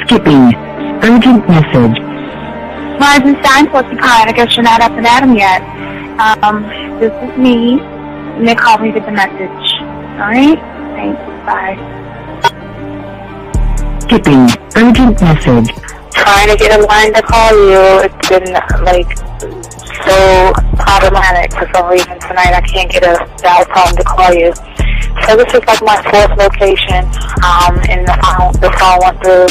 Skipping. Urgent message. Rising sign, porcupine. I guess you're not up and at 'em yet. This is me. And they call me with the message. Alright? Thanks. Bye. Skipping. Urgent message. Trying to get a line to call you. It's been, so problematic for some reason tonight. I can't get a dial tone to call you. So this is my fourth location, and the phone went through.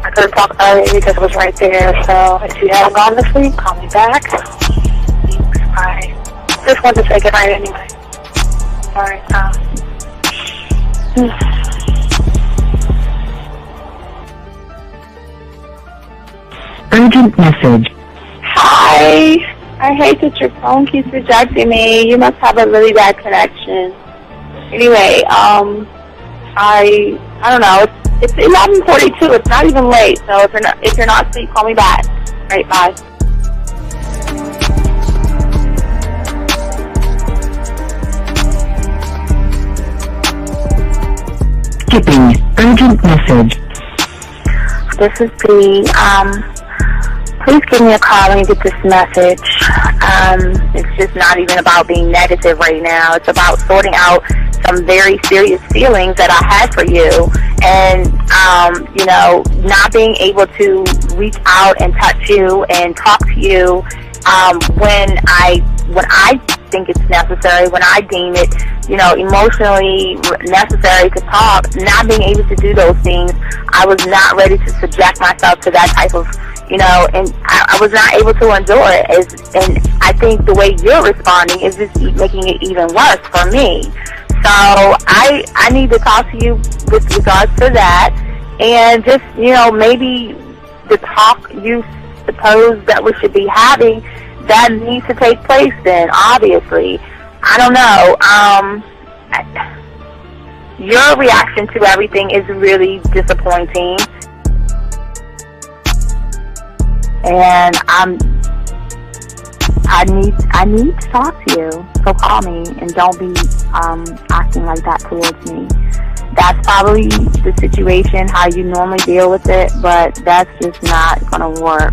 I couldn't talk about it because it was right there. So if you haven't gone to sleep, call me back. Thanks. Bye. Just wanted to say goodnight anyway. Alright, Urgent message. Hi. I hate that your phone keeps rejecting me. You must have a really bad connection. Anyway, I don't know. It's 11:42. It's not even late. So if you're not asleep, call me back. All right, bye. Skipping. Urgent message. This is B. Please give me a call when you get this message. It's just not even about being negative right now. It's about sorting out some very serious feelings that I had for you, and not being able to reach out and touch you and talk to you when I think it's necessary, when I deem it, emotionally necessary to talk. Not being able to do those things, I was not ready to subject myself to that type of, and I was not able to endure it. And I think the way you're responding is just making it even worse for me. So I need to talk to you with regards to that, and just, maybe the talk you suppose that we should be having, that needs to take place then, obviously. I don't know. Your reaction to everything is really disappointing. And I need to talk to you. So call me and don't be acting like that towards me. That's probably the situation, how you normally deal with it, but that's just not going to work.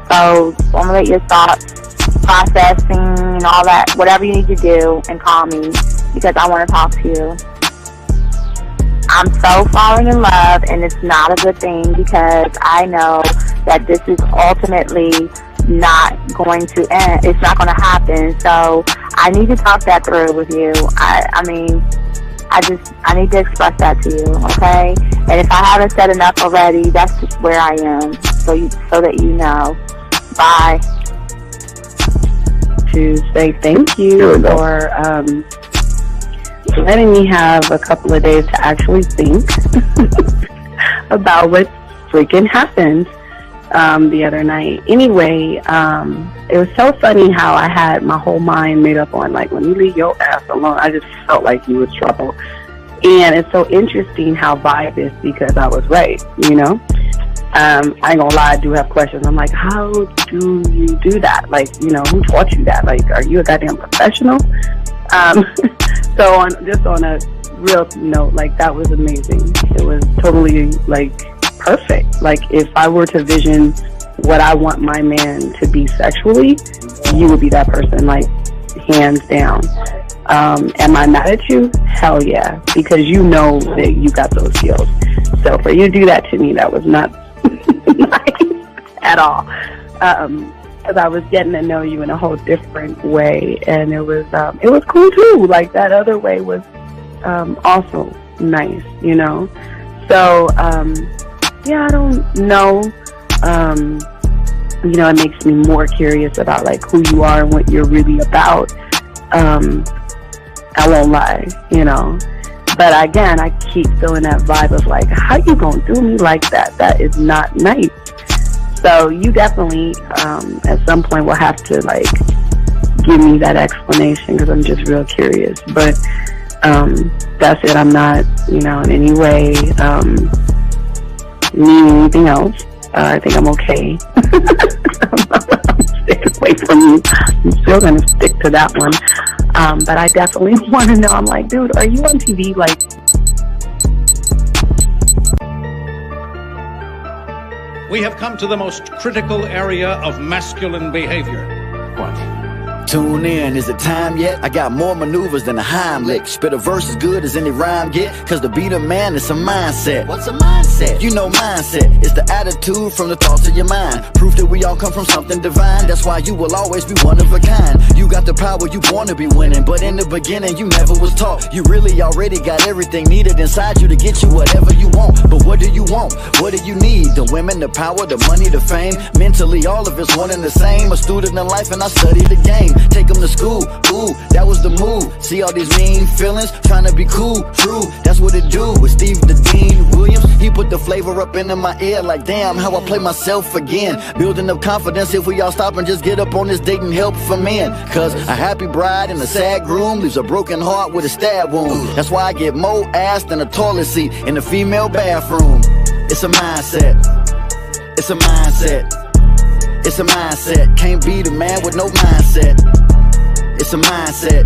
So formulate your thoughts, processing and all that, whatever you need to do, and call me because I want to talk to you. I'm so falling in love, and it's not a good thing because I know that this is ultimately not going to end. It's not going to happen. So I need to talk that through with you. I need to express that to you, okay? And if I haven't said enough already, that's just where I am, so that you know. Bye. To say thank you for letting me have a couple of days to actually think about what freaking happened the other night. Anyway, it was so funny how I had my whole mind made up on, when you leave your ass alone, I just felt like you was trouble. And it's so interesting how vibe is because I was right, I ain't gonna lie, I do have questions. I'm like, how do you do that? Who taught you that? Are you a goddamn professional? So on a real note, that was amazing. It was totally, perfect. If I were to vision what I want my man to be sexually, you would be that person, hands down. Am I mad at you? Hell yeah, because you know that you got those skills. So for you to do that to me, that was not nice at all. Because I was getting to know you in a whole different way, and it was cool too. That other way was also nice, So I don't know. It makes me more curious about who you are and what you're really about. I won't lie, But again, I keep feeling that vibe of how you gonna do me like that? That is not nice. So you definitely, at some point, will have to give me that explanation because I'm just real curious. But that's it. I'm not, in any way meaning anything else. I think I'm okay. I'm staying away from you. I'm still gonna stick to that one. But I definitely want to know. I'm like, dude, are you on TV? We have come to the most critical area of masculine behavior. What? Tune in, is it time yet? I got more maneuvers than a Heimlich. Spit a verse as good as any rhyme get. Cause to be the man, it's a mindset. What's a mindset? You know mindset. It's the attitude from the thoughts of your mind. Proof that we all come from something divine. That's why you will always be one of a kind. You got the power, you wanna be winning. But in the beginning, you never was taught. You really already got everything needed inside you to get you whatever you want. But what do you want? What do you need? The women, the power, the money, the fame. Mentally, all of it's one and the same. A student in life and I study the game. Take them to school, ooh, that was the move. See all these mean feelings, trying to be cool, true, that's what it do. With Steve the Dean Williams, he put the flavor up into my ear. Like damn, how I play myself again. Building up confidence if we all stop and just get up on this date and help for men. Cause a happy bride and a sad groom leaves a broken heart with a stab wound. That's why I get more ass than a toilet seat in the female bathroom. It's a mindset. It's a mindset. It's a mindset. Can't be the man with no mindset. It's a mindset.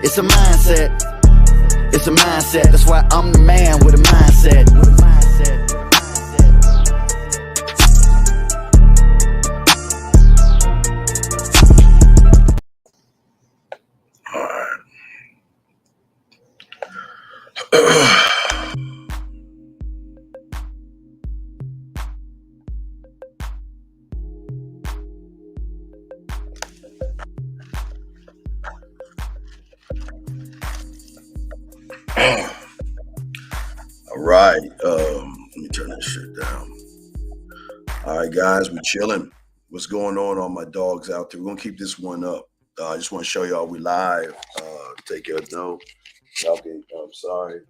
It's a mindset. It's a mindset. That's why I'm the man with a mindset. All right. Let me turn this shit down. All right, guys, we chilling. What's going on my dogs out there? We're gonna keep this one up. I just want to show y'all we live. Take your note. Y'all can, I'm sorry.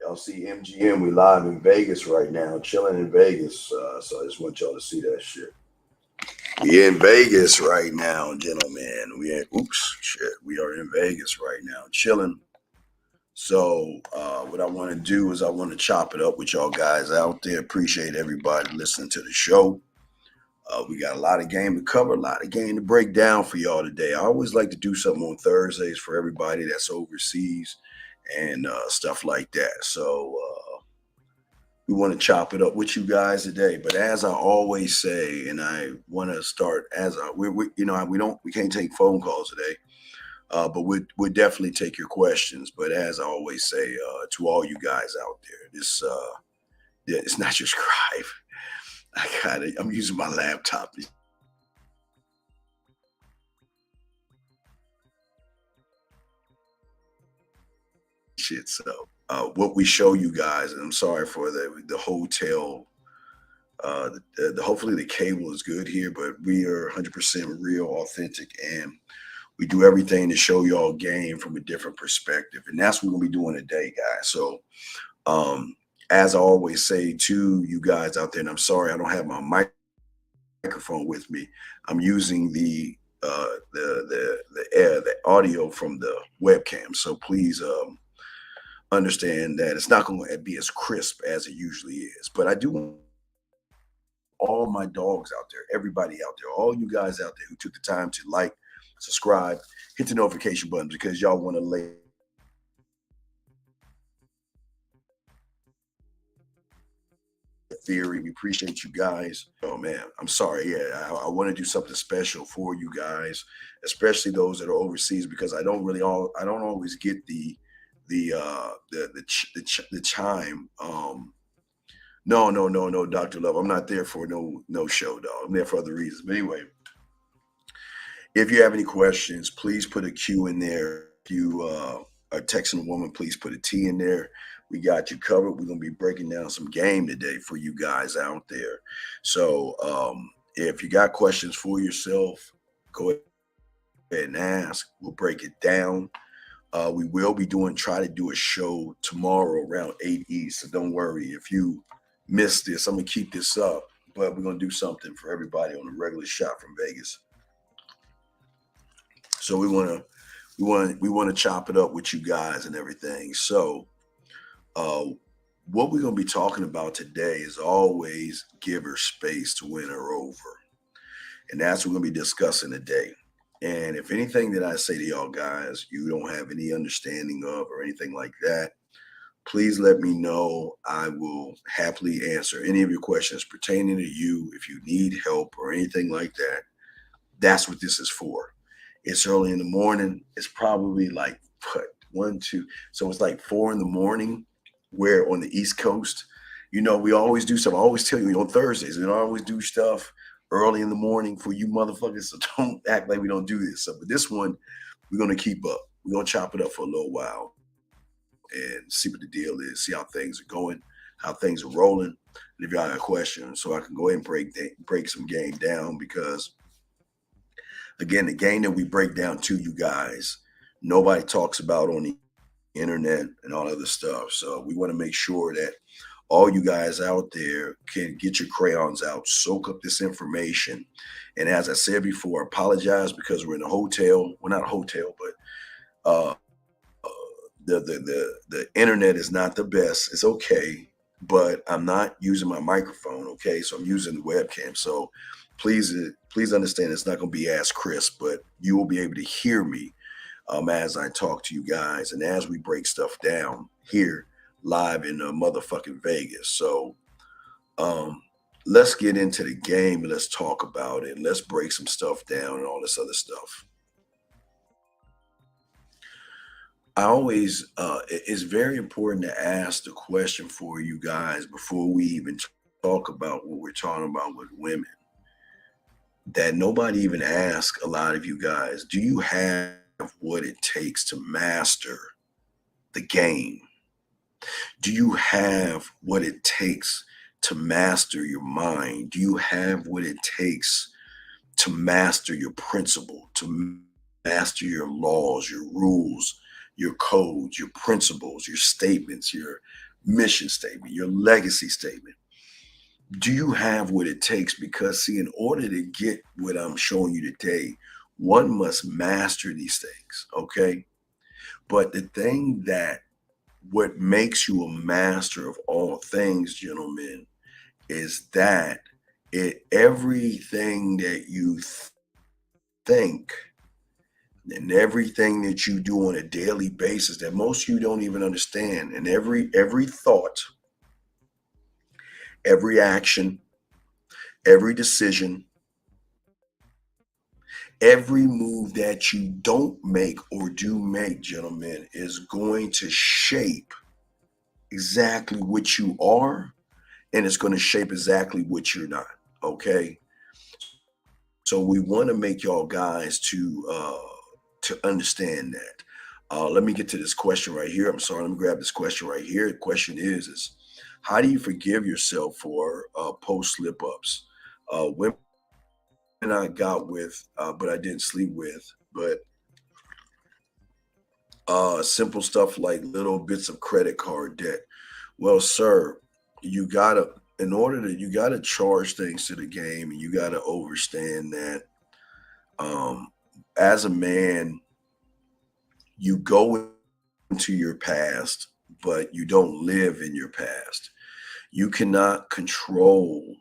Y'all see MGM, we live in Vegas right now, chilling in Vegas. So I just want y'all to see that shit. We in Vegas right now, gentlemen. We are in Vegas right now, chilling. So what I want to do is I want to chop it up with y'all guys out there. Appreciate everybody listening to the show. We got a lot of game to cover, a lot of game to break down for y'all today. I always like to do something on Thursdays for everybody that's overseas and stuff like that. So we want to chop it up with you guys today. But as I always say, and I want to start we can't take phone calls today. But we'll definitely take your questions. But as I always say to all you guys out there, this it's not just Scribe. I'm using my laptop. Shit. So what we show you guys, and I'm sorry for the hotel. Hopefully the cable is good here, but we are 100% real, authentic, and we do everything to show y'all game from a different perspective. And that's what we'll be doing today, guys. So as I always say to you guys out there, and I'm sorry I don't have my microphone with me. I'm using the audio from the webcam. So please understand that it's not going to be as crisp as it usually is. But I do want all my dogs out there, everybody out there, all you guys out there who took the time to like, subscribe, hit the notification button because y'all want to lay theory. We appreciate you guys. Oh man, I'm sorry. Yeah, I want to do something special for you guys, especially those that are overseas, because I don't always get the chime. No, Dr. Love. I'm not there for no show, dog. I'm there for other reasons. But anyway, if you have any questions, please put a Q in there. If you are texting a woman, please put a T in there. We got you covered. We're going to be breaking down some game today for you guys out there. So if you got questions for yourself, go ahead and ask. We'll break it down. We will be try to do a show tomorrow around 8 East. So don't worry. If you missed this, I'm going to keep this up. But we're going to do something for everybody on a regular shot from Vegas. So we want to chop it up with you guys and everything. So what we're going to be talking about today is always give her space to win her over. And that's what we're going to be discussing today. And if anything that I say to y'all guys, you don't have any understanding of or anything like that, please let me know. I will happily answer any of your questions pertaining to you. If you need help or anything like that, that's what this is for. It's early in the morning. It's probably like what, 1, 2. So it's like 4 in the morning. Where on the East Coast, you know, we always do stuff. I always tell you on Thursdays, we always do stuff early in the morning for you motherfuckers. So don't act like we don't do this. So, but this one, we're gonna keep up. We're gonna chop it up for a little while and see what the deal is. See how things are going, how things are rolling. And if y'all have a question, so I can go ahead and break some game down, because again, the game that we break down to you guys, nobody talks about on the internet and all other stuff. So we want to make sure that all you guys out there can get your crayons out, soak up this information. And as I said before, apologize because we're in a hotel. We're not a hotel, but the internet is not the best. It's okay, but I'm not using my microphone. Okay, so I'm using the webcam. So please understand it's not going to be as crisp, but you will be able to hear me as I talk to you guys and as we break stuff down here live in motherfucking Vegas. So let's get into the game and let's talk about it. Let's break some stuff down and all this other stuff. I always, it's very important to ask the question for you guys before we even talk about what we're talking about with women, that nobody even asks a lot of you guys, do you have what it takes to master the game? Do you have what it takes to master your mind? Do you have what it takes to master your principle, to master your laws, your rules, your codes, your principles, your statements, your mission statement, your legacy statement? Do you have what it takes? Because see, in order to get what I'm showing you today, one must master these things, okay? But the thing that what makes you a master of all things, gentlemen, is that everything that you think and everything that you do on a daily basis that most of you don't even understand, and every thought, every action, every decision, every move that you don't make or do make, gentlemen, is going to shape exactly what you are, and it's going to shape exactly what you're not, okay? So we want to make y'all guys to understand that. Let me get to this question right here. I'm sorry, let me grab this question right here. The question is how do you forgive yourself for post slip-ups? Women I got with, but I didn't sleep with, but simple stuff like little bits of credit card debt. Well, sir, you gotta charge things to the game, and you gotta understand that as a man, you go into your past, but you don't live in your past. You cannot control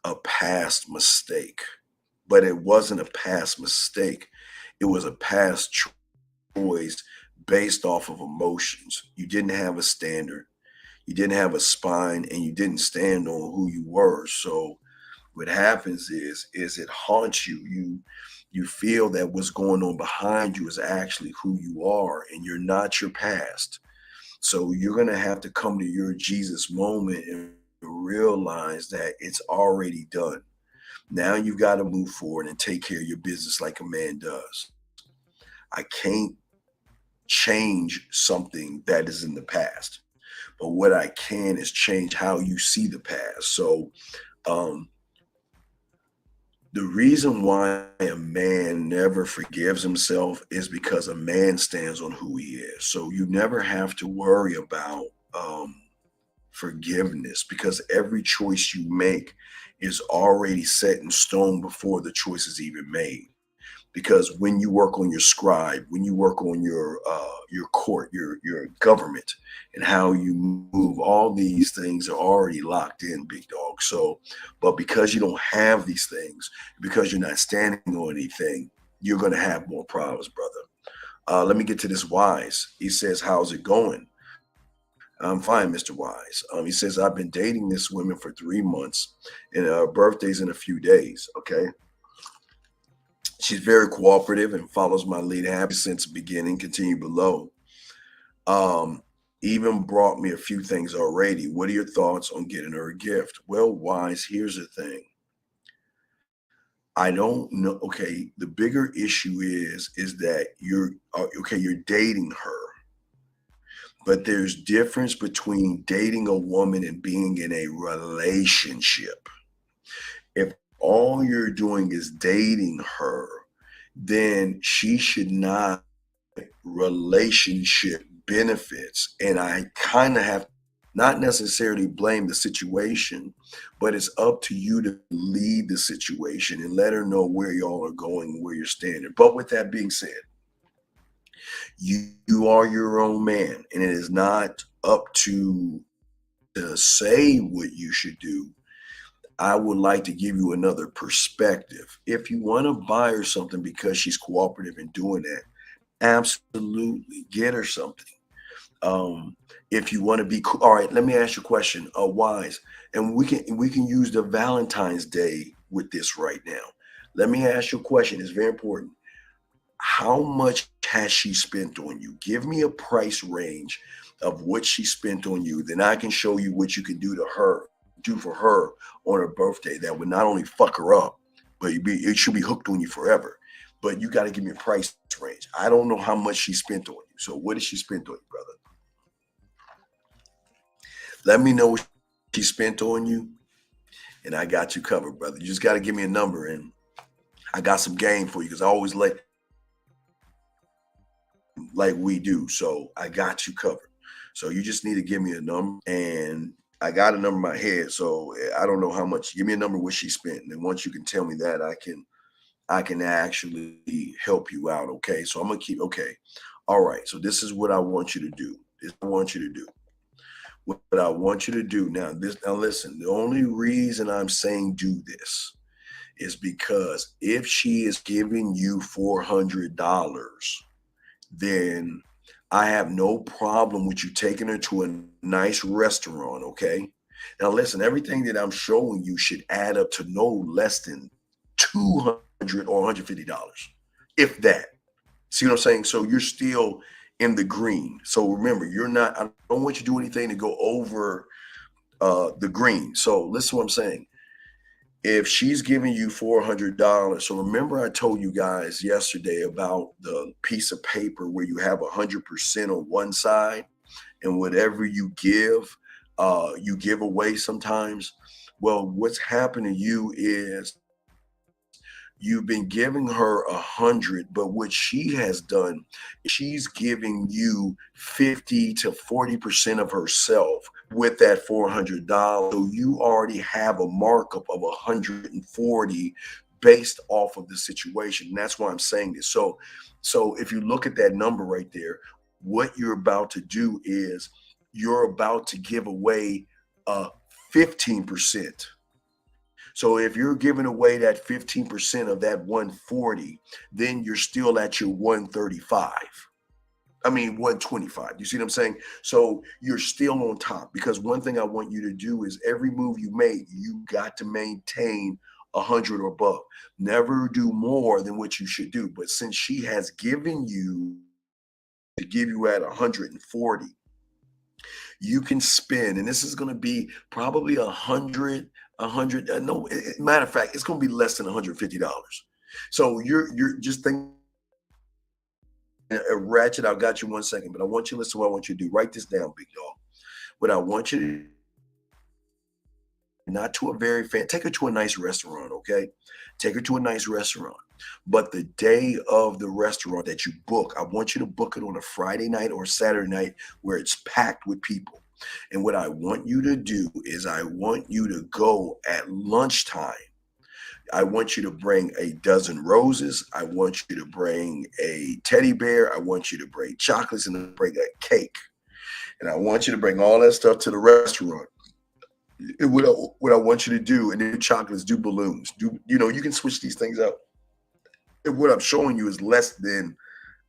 a past mistake, but it wasn't a past mistake. It was a past choice based off of emotions. You didn't have a standard, you didn't have a spine, and you didn't stand on who you were. So what happens is it haunts you. You feel that what's going on behind you is actually who you are, and you're not your past. So you're going to have to come to your Jesus moment and realize that it's already done. Now you've got to move forward and take care of your business like a man does. I can't change something that is in the past, but what I can is change how you see the past. So the reason why a man never forgives himself is because a man stands on who he is. So you never have to worry about forgiveness, because every choice you make is already set in stone before the choice is even made. Because when you work on your scribe, when you work on your court, your government, and how you move, all these things are already locked in, big dog. So, but because you don't have these things, because you're not standing on anything, you're going to have more problems, brother. Let me get to this Wise. He says, how's it going? I'm fine, Mr. Wise. He says, I've been dating this woman for 3 months and her birthday's in a few days. Okay. She's very cooperative and follows my lead. Happy since the beginning. Continue below. Even brought me a few things already. What are your thoughts on getting her a gift? Well, Wise, here's the thing. I don't know. Okay, the bigger issue is that you're dating her, but there's difference between dating a woman and being in a relationship. If all you're doing is dating her, then she should not relationship benefits. And I kind of have not necessarily blame the situation, but it's up to you to lead the situation and let her know where y'all are going, where you're standing. But with that being said, you are your own man, and it is not up to say what you should do. I would like to give you another perspective. If you want to buy her something because she's cooperative in doing that, absolutely get her something. If you want to be cool, all right, let me ask you a question, Wise, and we can use the Valentine's Day with this right now. Let me ask you a question. It's very important. How much has she spent on you? Give me a price range of what she spent on you. Then I can show you what you can do for her on her birthday that would not only fuck her up, but it should be hooked on you forever. But you got to give me a price range. I don't know how much she spent on you. So what did she spend on you, brother? Let me know what she spent on you, and I got you covered, brother. You just got to give me a number, and I got some game for you because I always like we do. So I got you covered. So you just need to give me a number, and I got a number in my head. So I don't know how much. Give me a number what she spent, and then once you can tell me that, I can actually help you out. Okay. So I'm going to keep, okay. All right. So this is what I want you to do. What I want you to do now, listen, the only reason I'm saying do this is because if she is giving you $400, then I have no problem with you taking her to a nice restaurant. Okay. Now listen, everything that I'm showing you should add up to no less than $200 or $150, if that. See what I'm saying? So you're still in the green. So remember, I don't want you to do anything to go over the green. So listen to what I'm saying. If she's giving you $400, so remember I told you guys yesterday about the piece of paper where you have 100% on one side, and whatever you give away sometimes. Well, what's happened to you is you've been giving her 100, but what she has done, she's giving you 50 to 40% of herself with that $400. So you already have a markup of 140 based off of the situation. And that's why I'm saying this. So if you look at that number right there, what you're about to do is you're about to give away 15%. So if you're giving away that 15% of that 140, then you're still at your 125. You see what I'm saying? So you're still on top, because one thing I want you to do is every move you make, you got to maintain 100 or above. Never do more than what you should do. But since she has given you to give you at 140, you can spend, and this is going to be probably 100. No, matter of fact, it's going to be less than $150. So you're just thinking, Ratchet, I got you 1 second, but I want you to listen to what I want you to do. Write this down, big dog. What I want you to do, not to a very take her to a nice restaurant, okay? Take her to a nice restaurant. But the day of the restaurant that you book, I want you to book it on a Friday night or Saturday night where it's packed with people. And what I want you to do is I want you to go at lunchtime. I want you to bring a dozen roses. I want you to bring a teddy bear. I want you to bring chocolates and bring a cake. And I want you to bring all that stuff to the restaurant. What I want you to do, and do chocolates, do balloons, you can switch these things out. And what I'm showing you is less than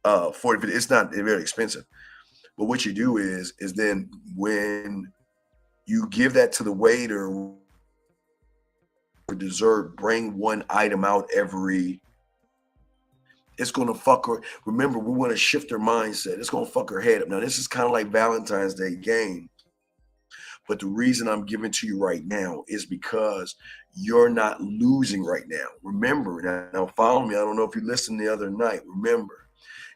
40. It's not very expensive. But what you do is then when you give that to the waiter for dessert, bring one item out every. It's gonna fuck her. Remember, we want to shift her mindset. It's gonna fuck her head up. Now, this is kind of like Valentine's Day game. But the reason I'm giving to you right now is because you're not losing right now. Remember, now follow me. I don't know if you listened the other night. Remember,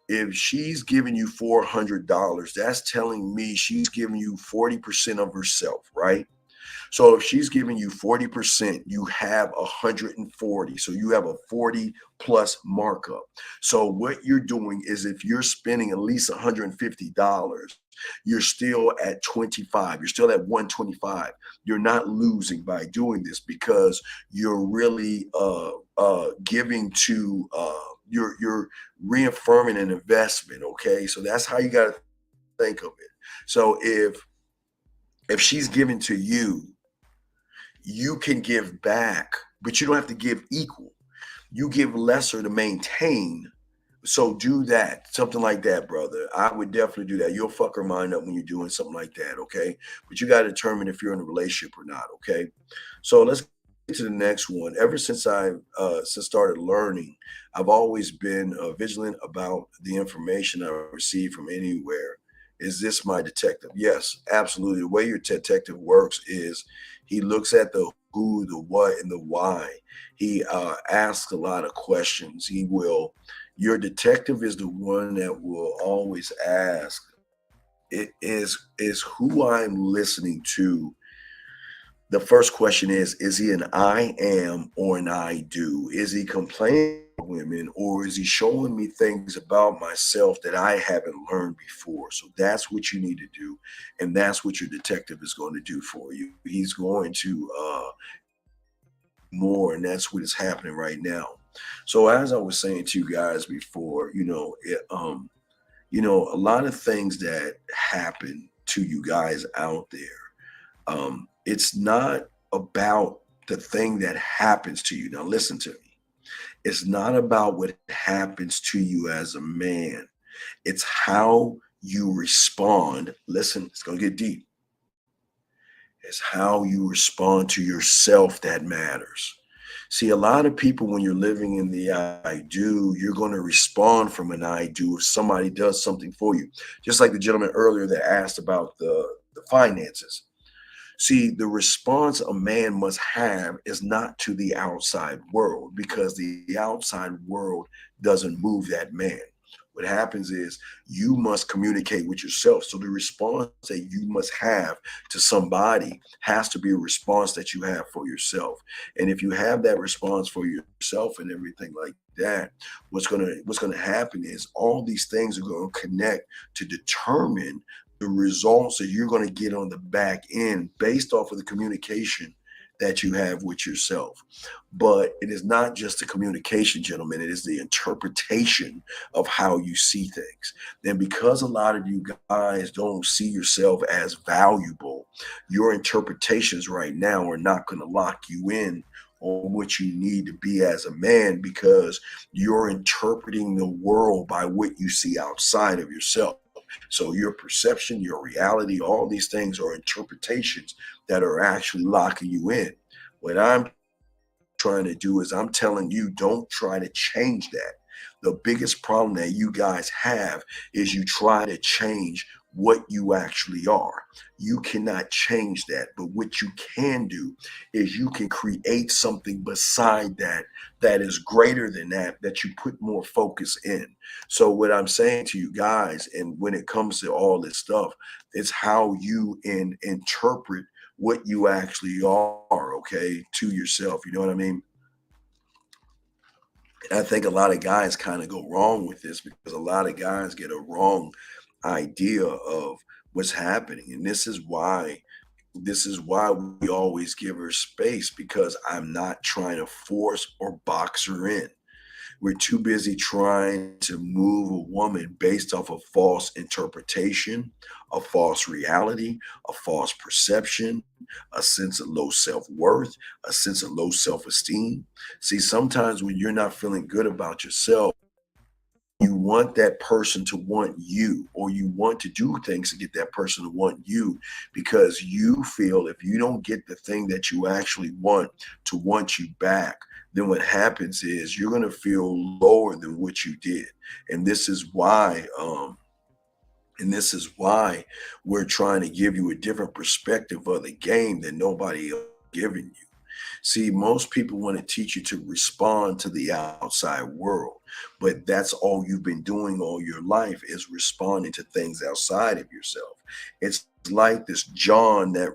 if she's giving you $400, that's telling me she's giving you 40% of herself, right? So if she's giving you 40%, you have 140. So you have a 40 plus markup. So what you're doing is if you're spending at least $150, you're still at 25. You're still at 125. You're not losing by doing this because you're really giving to you're reaffirming an investment. Okay, so that's how you got to think of it. So if she's giving to you, you can give back, but you don't have to give equal. You give lesser to maintain. So do that, something like that, brother. I would definitely do that. You'll fuck her mind up when you're doing something like that, okay? But you got to determine if you're in a relationship or not, okay? So let's get to the next one. Ever since I started learning, I've always been vigilant about the information I receive from anywhere. Is this my detective? Yes, absolutely. The way your detective works is he looks at the who, the what, and the why. He asks a lot of questions. Your detective is the one that will always ask, it is who I'm listening to. The first question is he an I am or an I do? Is he complaining about women or is he showing me things about myself that I haven't learned before? So that's what you need to do. And that's what your detective is going to do for you. He's going to more, and that's what is happening right now. So as I was saying to you guys before, a lot of things that happen to you guys out there, it's not about the thing that happens to you. Now listen to me. It's not about what happens to you as a man. It's how you respond. Listen, it's going to get deep. It's how you respond to yourself that matters. See, a lot of people, when you're living in the I do, you're going to respond from an I do if somebody does something for you. Just like the gentleman earlier that asked about the finances. See, the response a man must have is not to the outside world because the outside world doesn't move that man. What happens is you must communicate with yourself. So the response that you must have to somebody has to be a response that you have for yourself. And if you have that response for yourself and everything like that, what's gonna happen is all these things are going to connect to determine the results that you're going to get on the back end based off of the communication that you have with yourself. But it is not just the communication, gentlemen, it is the interpretation of how you see things. And because a lot of you guys don't see yourself as valuable, your interpretations right now are not going to lock you in on what you need to be as a man because you're interpreting the world by what you see outside of yourself. So your perception, your reality, all these things are interpretations that are actually locking you in. What I'm trying to do is I'm telling you, don't try to change that. The biggest problem that you guys have is you try to change what you actually are. You cannot change that. But what you can do is you can create something beside that that is greater than that you put more focus in. So what I'm saying to you guys, and when it comes to all this stuff, it's how you interpret what you actually are, okay, to yourself. You know what I mean? And I think a lot of guys kind of go wrong with this because a lot of guys get a wrong idea of what's happening. And this is why we always give her space because I'm not trying to force or box her in. We're too busy trying to move a woman based off of false interpretation, a false reality, a false perception, a sense of low self-worth, a sense of low self-esteem. See, sometimes when you're not feeling good about yourself, you want that person to want you, or you want to do things to get that person to want you, because you feel if you don't get the thing that you actually want to want you back, then what happens is you're going to feel lower than what you did. And this is why we're trying to give you a different perspective of the game than nobody else is giving you. See, most people want to teach you to respond to the outside world, but that's all you've been doing all your life, is responding to things outside of yourself. It's like this John that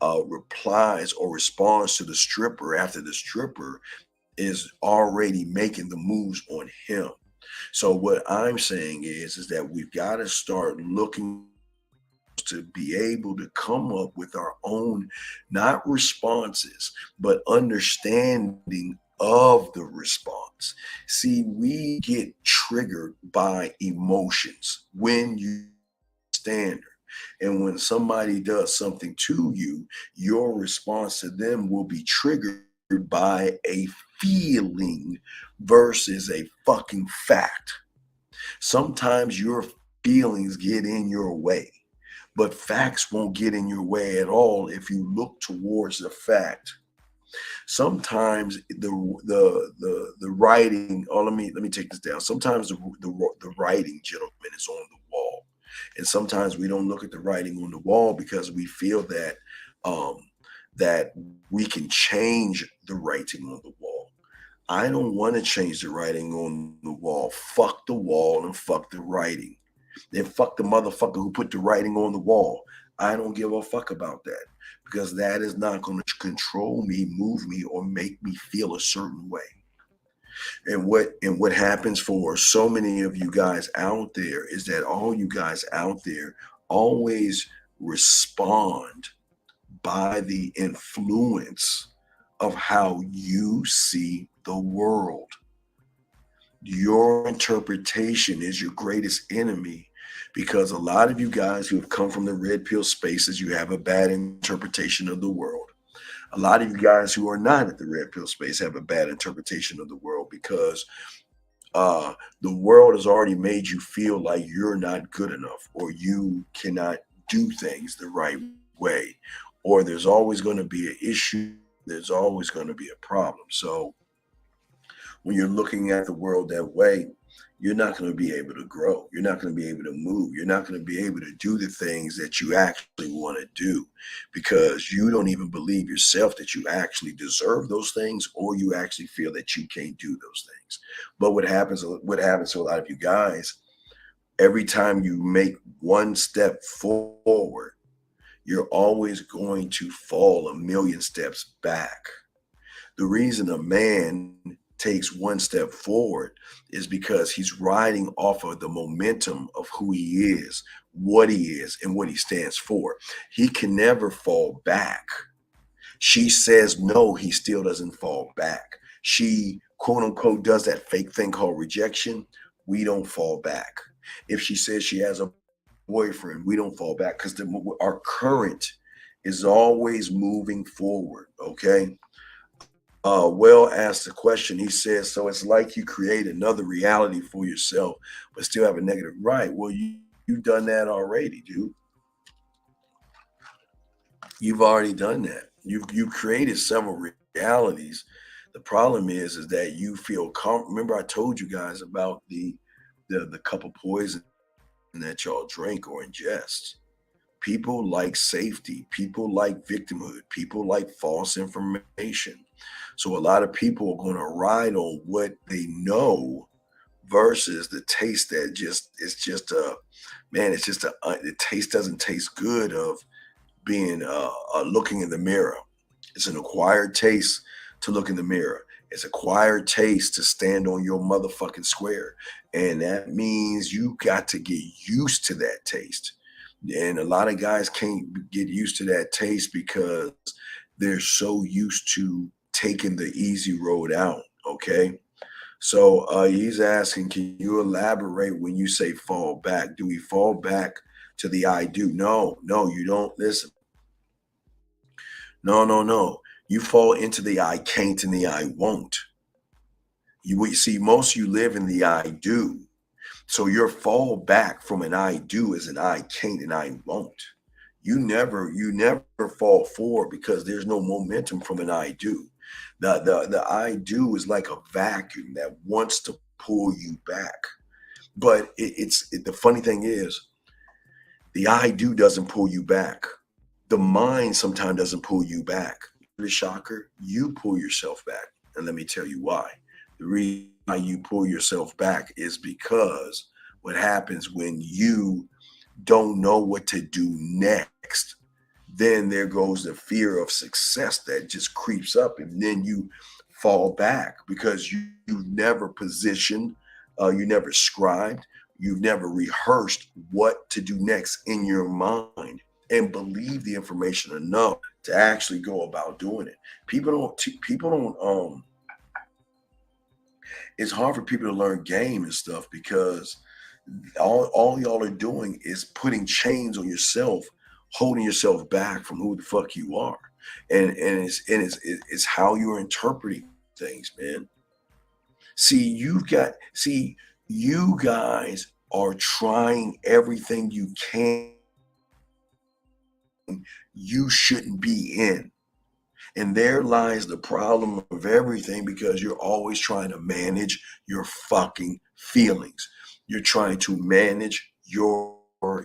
replies or responds to the stripper after the stripper is already making the moves on him. So what I'm saying is that we've got to start looking to be able to come up with our own, not responses, but understanding of the response. See, we get triggered by emotions when you standard. And when somebody does something to you, your response to them will be triggered by a feeling versus a fucking fact. Sometimes your feelings get in your way, but facts won't get in your way at all if you look towards the fact. Sometimes the writing. Oh, let me take this down. Sometimes the writing, gentlemen, is on the wall, and sometimes we don't look at the writing on the wall because we feel that that we can change the writing on the wall. I don't want to change the writing on the wall. Fuck the wall and fuck the writing. Then fuck the motherfucker who put the writing on the wall. I don't give a fuck about that, because that is not going to control me, move me, or make me feel a certain way. And what happens for so many of you guys out there is that all you guys out there always respond by the influence of how you see the world. Your interpretation is your greatest enemy, because a lot of you guys who have come from the red pill spaces, you have a bad interpretation of the world. A lot of you guys who are not at the red pill space have a bad interpretation of the world, because the world has already made you feel like you're not good enough, or you cannot do things the right way, or there's always going to be an issue. There's always going to be a problem. So when you're looking at the world that way, you're not going to be able to grow. You're not going to be able to move. You're not going to be able to do the things that you actually want to do, because you don't even believe yourself that you actually deserve those things, or you actually feel that you can't do those things. But what happens to a lot of you guys, every time you make one step forward, you're always going to fall a million steps back. The reason a man takes one step forward is because he's riding off of the momentum of who he is, what he is, and what he stands for. He can never fall back. She says no, he still doesn't fall back. She, quote unquote, does that fake thing called rejection. We don't fall back. If she says she has a boyfriend, we don't fall back, because our current is always moving forward. Okay. Will asked the question. He says, so it's like you create another reality for yourself, but still have a negative. Right. Well, you've done that already, dude. You've already done that. You've created several realities. The problem is that you feel remember I told you guys about the cup of poison that y'all drink or ingest. People like safety. People like victimhood. People like false information. So a lot of people are going to ride on what they know versus the taste that the taste doesn't taste good of being looking in the mirror. It's an acquired taste to look in the mirror. It's acquired taste to stand on your motherfucking square. And that means you got to get used to that taste. And a lot of guys can't get used to that taste because they're so used to taking the easy road out. Okay. So he's asking, can you elaborate when you say fall back? Do we fall back to the I do? No, you don't. Listen. No. You fall into the I can't and the I won't. You see, most of you live in the I do. So your fall back from an I do is an I can't and I won't. You never fall forward because there's no momentum from an I do. The I do is like a vacuum that wants to pull you back. But the funny thing is, the I do doesn't pull you back. The mind sometimes doesn't pull you back. The shocker, you pull yourself back. And let me tell you why. The reason why you pull yourself back is because what happens when you don't know what to do next, then there goes the fear of success that just creeps up, and then you fall back because you've never positioned, you never scribed, you've never rehearsed what to do next in your mind and believe the information enough to actually go about doing it. People don't it's hard for people to learn game and stuff because all y'all are doing is putting chains on yourself, holding yourself back from who the fuck you are. And it's how you're interpreting things, man. See, you guys are trying everything you can you shouldn't be in. And there lies the problem of everything because you're always trying to manage your fucking feelings. You're trying to manage your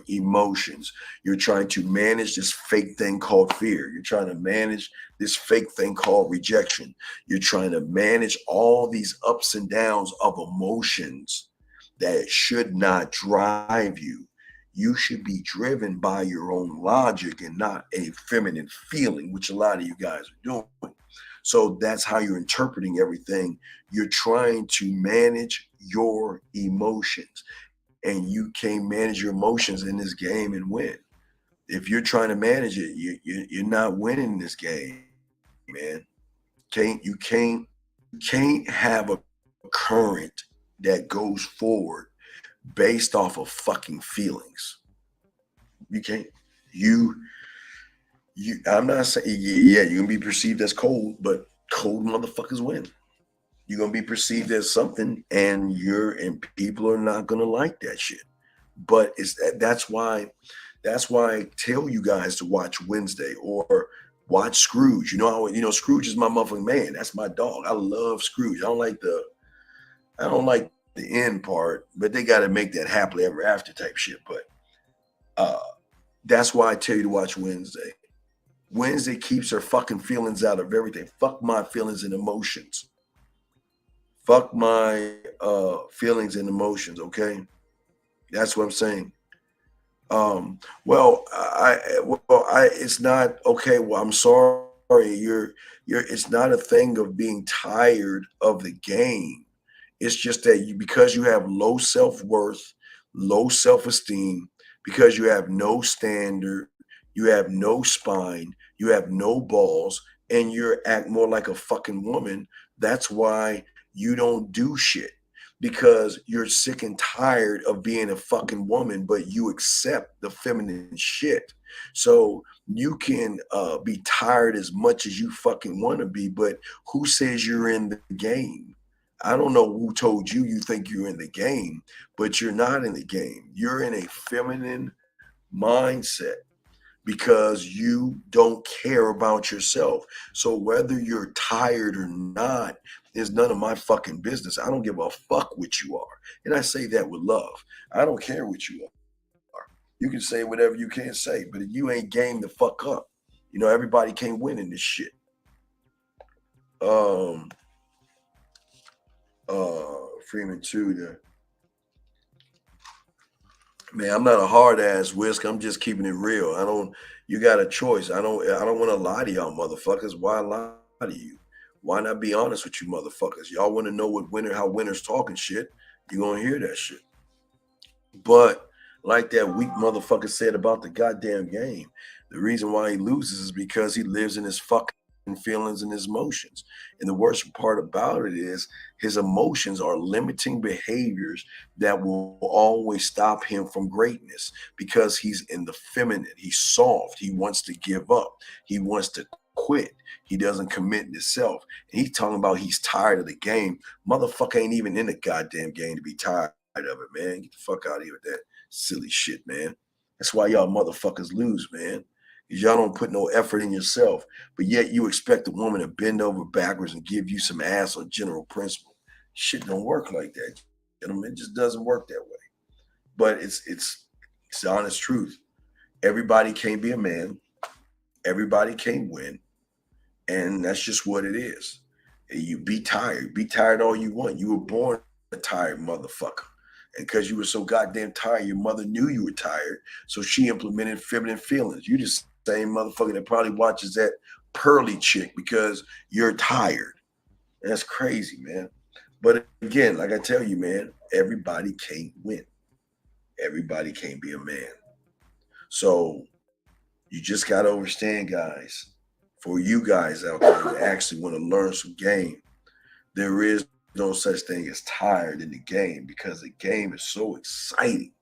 emotions. You're trying to manage this fake thing called fear. You're trying to manage this fake thing called rejection. You're trying to manage all these ups and downs of emotions that should not drive you. You should be driven by your own logic and not a feminine feeling, which a lot of you guys are doing. So that's how you're interpreting everything. You're trying to manage your emotions, and you can't manage your emotions in this game and win. If you're trying to manage it, you're not winning this game, man. You can't have a current that goes forward based off of fucking feelings. You can't. I'm not saying, yeah, you're gonna be perceived as cold, but cold motherfuckers win. You're gonna be perceived as something, and people are not gonna like that shit. But that's why I tell you guys to watch Wednesday or watch Scrooge. Scrooge is my motherfucking man. That's my dog. I love Scrooge. I don't like the end part, but they got to make that happily ever after type shit. But that's why I tell you to watch Wednesday. Wednesday keeps her fucking feelings out of everything. Fuck my feelings and emotions. Fuck my feelings and emotions. Okay, that's what I'm saying. It's not okay. Well, I'm sorry. It's not a thing of being tired of the game. It's just that because you have low self-worth, low self-esteem, because you have no standard, you have no spine, you have no balls, and you act more like a fucking woman, that's why you don't do shit. Because you're sick and tired of being a fucking woman, but you accept the feminine shit. So you can be tired as much as you fucking want to be, but who says you're in the game? I don't know who told you think you're in the game, but you're not in the game. You're in a feminine mindset because you don't care about yourself. So whether you're tired or not is none of my fucking business. I don't give a fuck what you are. And I say that with love. I don't care what you are. You can say whatever you can say, but if you ain't game the fuck up, everybody can't win in this shit. Freeman too there. Man, I'm not a hard ass whisk. I'm just keeping it real. You got a choice. I don't want to lie to y'all motherfuckers. Why lie to you? Why not be honest with you motherfuckers? Y'all want to know how winners talking shit. You're going to hear that shit. But like that weak motherfucker said about the goddamn game, the reason why he loses is because he lives in his fucking feelings and his emotions. And the worst part about it is his emotions are limiting behaviors that will always stop him from greatness because he's in the feminine. He's soft. He wants to give up. He wants to quit. He doesn't commit himself. And he's talking about he's tired of the game. Motherfucker ain't even in the goddamn game to be tired of it, man. Get the fuck out of here with that silly shit, man. That's why y'all motherfuckers lose, man. Because y'all don't put no effort in yourself. But yet you expect a woman to bend over backwards and give you some ass on general principle. Shit don't work like that, gentlemen. It just doesn't work that way. But it's the honest truth. Everybody can't be a man. Everybody can't win. And that's just what it is. You be tired. Be tired all you want. You were born a tired motherfucker. And because you were so goddamn tired, your mother knew you were tired. So she implemented feminine feelings. You just same motherfucker that probably watches that pearly chick because you're tired. That's crazy, man. But again, like I tell you, man, everybody can't win. Everybody can't be a man. So you just got to understand, guys, for you guys out there that actually want to learn some game, there is no such thing as tired in the game because the game is so exciting.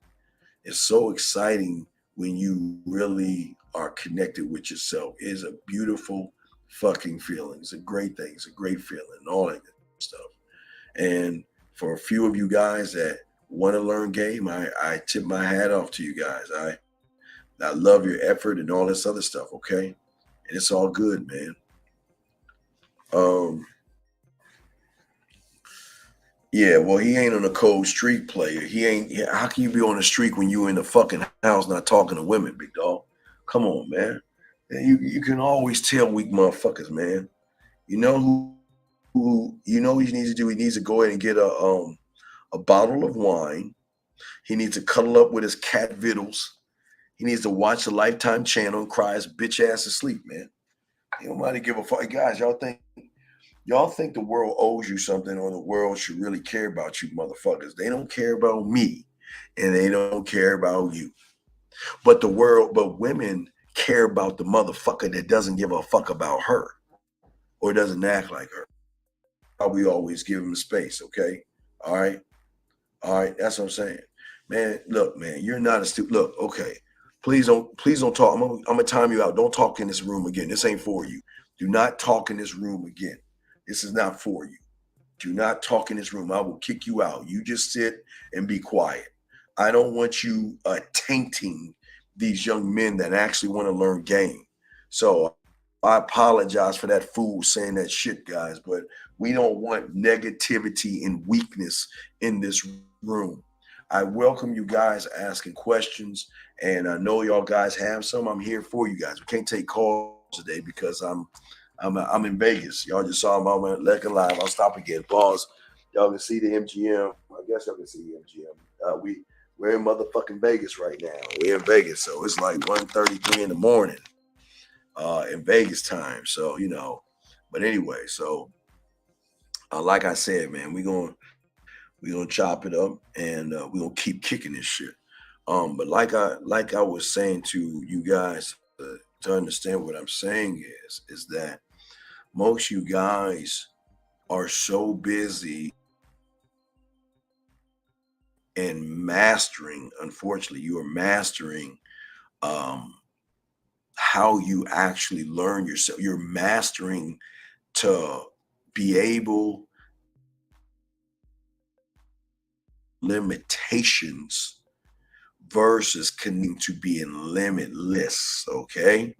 It's so exciting when you really are connected with yourself. It is a beautiful fucking feeling. It's a great thing. It's a great feeling and all that good stuff. And for a few of you guys that want to learn game, I tip my hat off to you guys. I love your effort and all this other stuff, okay? And it's all good, man. Yeah, well, he ain't on a cold streak player. How can you be on a streak when you in the fucking house not talking to women, big dog? Come on, man. You can always tell weak motherfuckers, man. You know who he needs to do? He needs to go ahead and get a bottle of wine. He needs to cuddle up with his cat Vittles. He needs to watch the Lifetime channel and cry his bitch ass to sleep, man. Ain't nobody give a fuck. Guys, y'all think the world owes you something or the world should really care about you motherfuckers. They don't care about me and they don't care about you. But women care about the motherfucker that doesn't give a fuck about her or doesn't act like her. We always give them space, okay? All right? That's what I'm saying. Man, look, man, you're not a stupid. Look, okay. Please don't talk. I'm gonna time you out. Don't talk in this room again. This ain't for you. Do not talk in this room again. This is not for you. Do not talk in this room. I will kick you out. You just sit and be quiet. I don't want you tainting these young men that actually want to learn game. So I apologize for that fool saying that shit, guys, but we don't want negativity and weakness in this room. I welcome you guys asking questions, and I know y'all guys have some. I'm here for you guys. We can't take calls today because I'm in Vegas. Y'all just saw my Lecker Live. I'll stop again. Pause. Y'all can see the MGM. I guess y'all can see the MGM. We're in motherfucking Vegas right now. We're in Vegas, so it's like 1:33 in the morning in Vegas time. So, but anyway, so like I said, man, we're gonna chop it up and we're gonna keep kicking this shit. But like I was saying to you guys, to understand what I'm saying is that most you guys are so busy and mastering, unfortunately, you are mastering how you actually learn yourself. You're mastering to be able limitations versus connecting to being limitless, okay?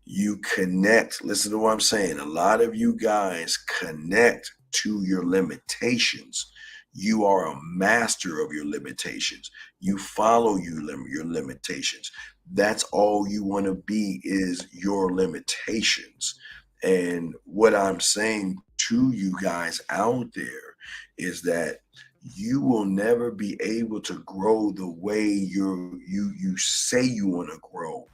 You connect, listen to what I'm saying. A lot of you guys connect to your limitations. You are a master of your limitations. You follow your limitations. That's all you want to be is your limitations. And what I'm saying to you guys out there is that you will never be able to grow the way you say you want to grow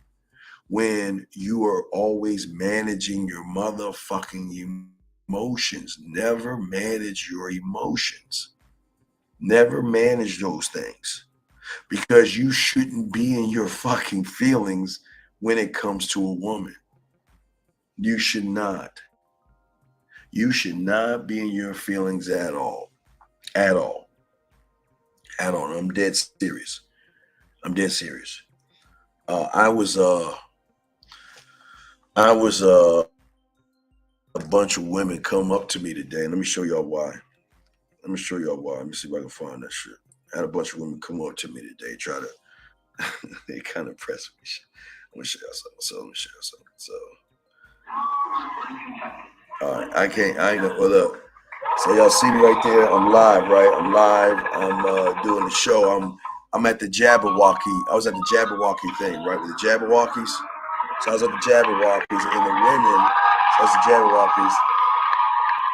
when you are always managing your motherfucking emotions. Never manage your emotions. Never manage those things, because you shouldn't be in your fucking feelings when it comes to a woman. You should not. You should not be in your feelings at all. At all. At all. I'm dead serious. I'm dead serious. I was a bunch of women come up to me today, and let me show y'all why. Let me show y'all why. Let me see if I can find that shit. I had a bunch of women come up to me today, try to they kind of press me. Let me show y'all something. So let me show y'all something. So all right, I ain't gonna hold up. So y'all see me right there. I'm live, right? I'm live. I'm doing the show. I'm at the Jabberwocky. I was at the Jabberwocky thing, right? With the Jabberwockies. So I was at the Jabberwockies, and the women, so that's the Jabberwockies,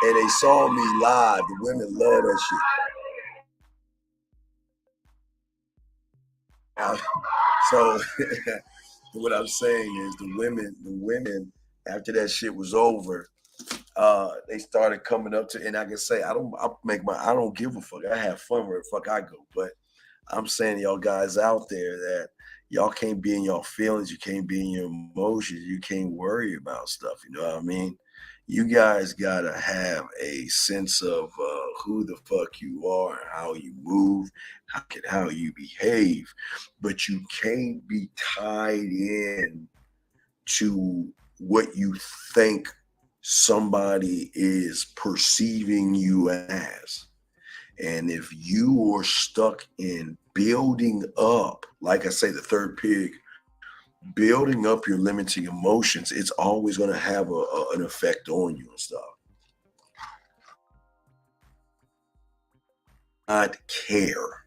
and they saw me live. The women love that shit. So what I'm saying is the women, after that shit was over, they started coming up to, and like I can say, I don't give a fuck. I have fun where the fuck I go. But I'm saying y'all guys out there that y'all can't be in your feelings, you can't be in your emotions, you can't worry about stuff. You know what I mean? You guys gotta have a sense of who the fuck you are, how you move, how you behave, but you can't be tied in to what you think somebody is perceiving you as. And if you are stuck in building up, like I say, the third pig, building up your limiting emotions, it's always going to have an effect on you and stuff. Not care.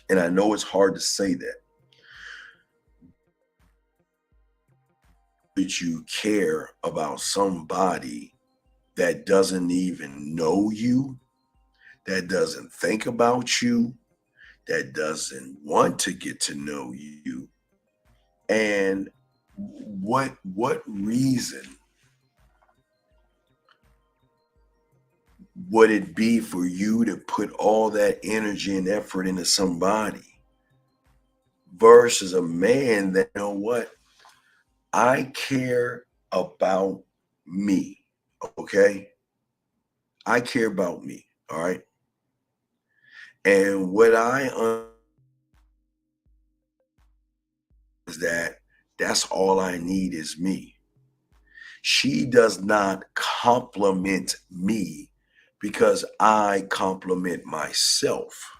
And I know it's hard to say that. But you care about somebody that doesn't even know you, that doesn't think about you, that doesn't want to get to know you. And what reason would it be for you to put all that energy and effort into somebody versus a man that, you know what, I care about me, okay? I care about me, all right? And what I is that's all I need is me. She does not compliment me because I compliment myself.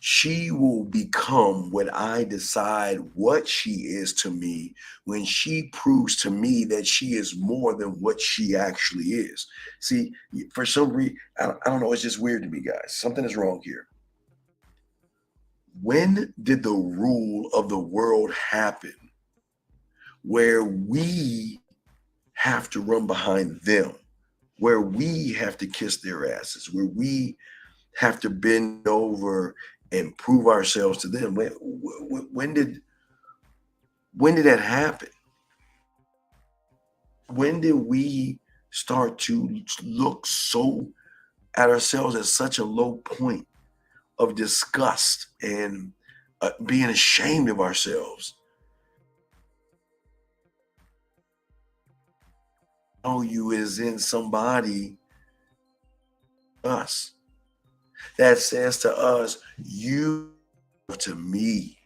She will become what I decide what she is to me when she proves to me that she is more than what she actually is. See, for some reason, I don't know, it's just weird to me, guys. Something is wrong here. When did the rule of the world happen where we have to run behind them, where we have to kiss their asses, where we have to bend over and prove ourselves to them? When did that happen? When did we start to look so at ourselves at such a low point of disgust and being ashamed of ourselves? You is in somebody, us, that says to us, you to me,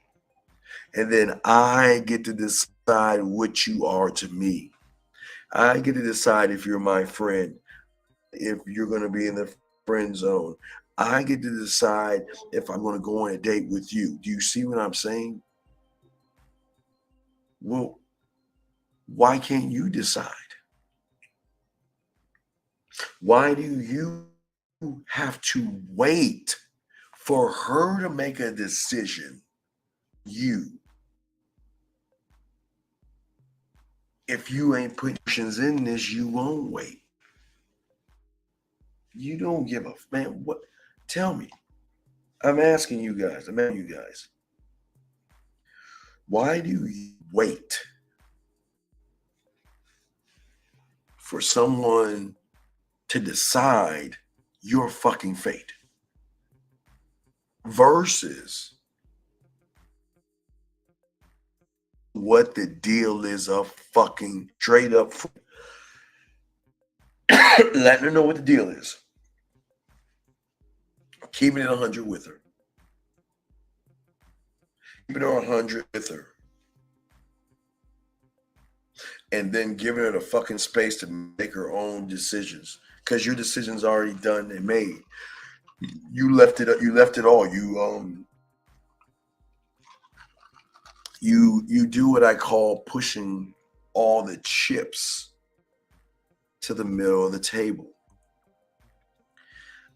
and then I get to decide what you are to me. I get to decide if you're my friend, if you're going to be in the friend zone. I get to decide if I'm going to go on a date with you. Do you see what I'm saying? Well, why can't you decide? Why do you have to wait for her to make a decision? If you ain't putting actions in this, you won't wait. You don't give a man. What? Tell me. I'm asking you guys. Why do you wait for someone to decide your fucking fate versus what the deal is of fucking straight up letting her know what the deal is, keeping it 100 with her, keeping it 100 with her. and then giving her the fucking space to make her own decisions, because your decision's already done and made. You left it all. You do what I call pushing all the chips to the middle of the table.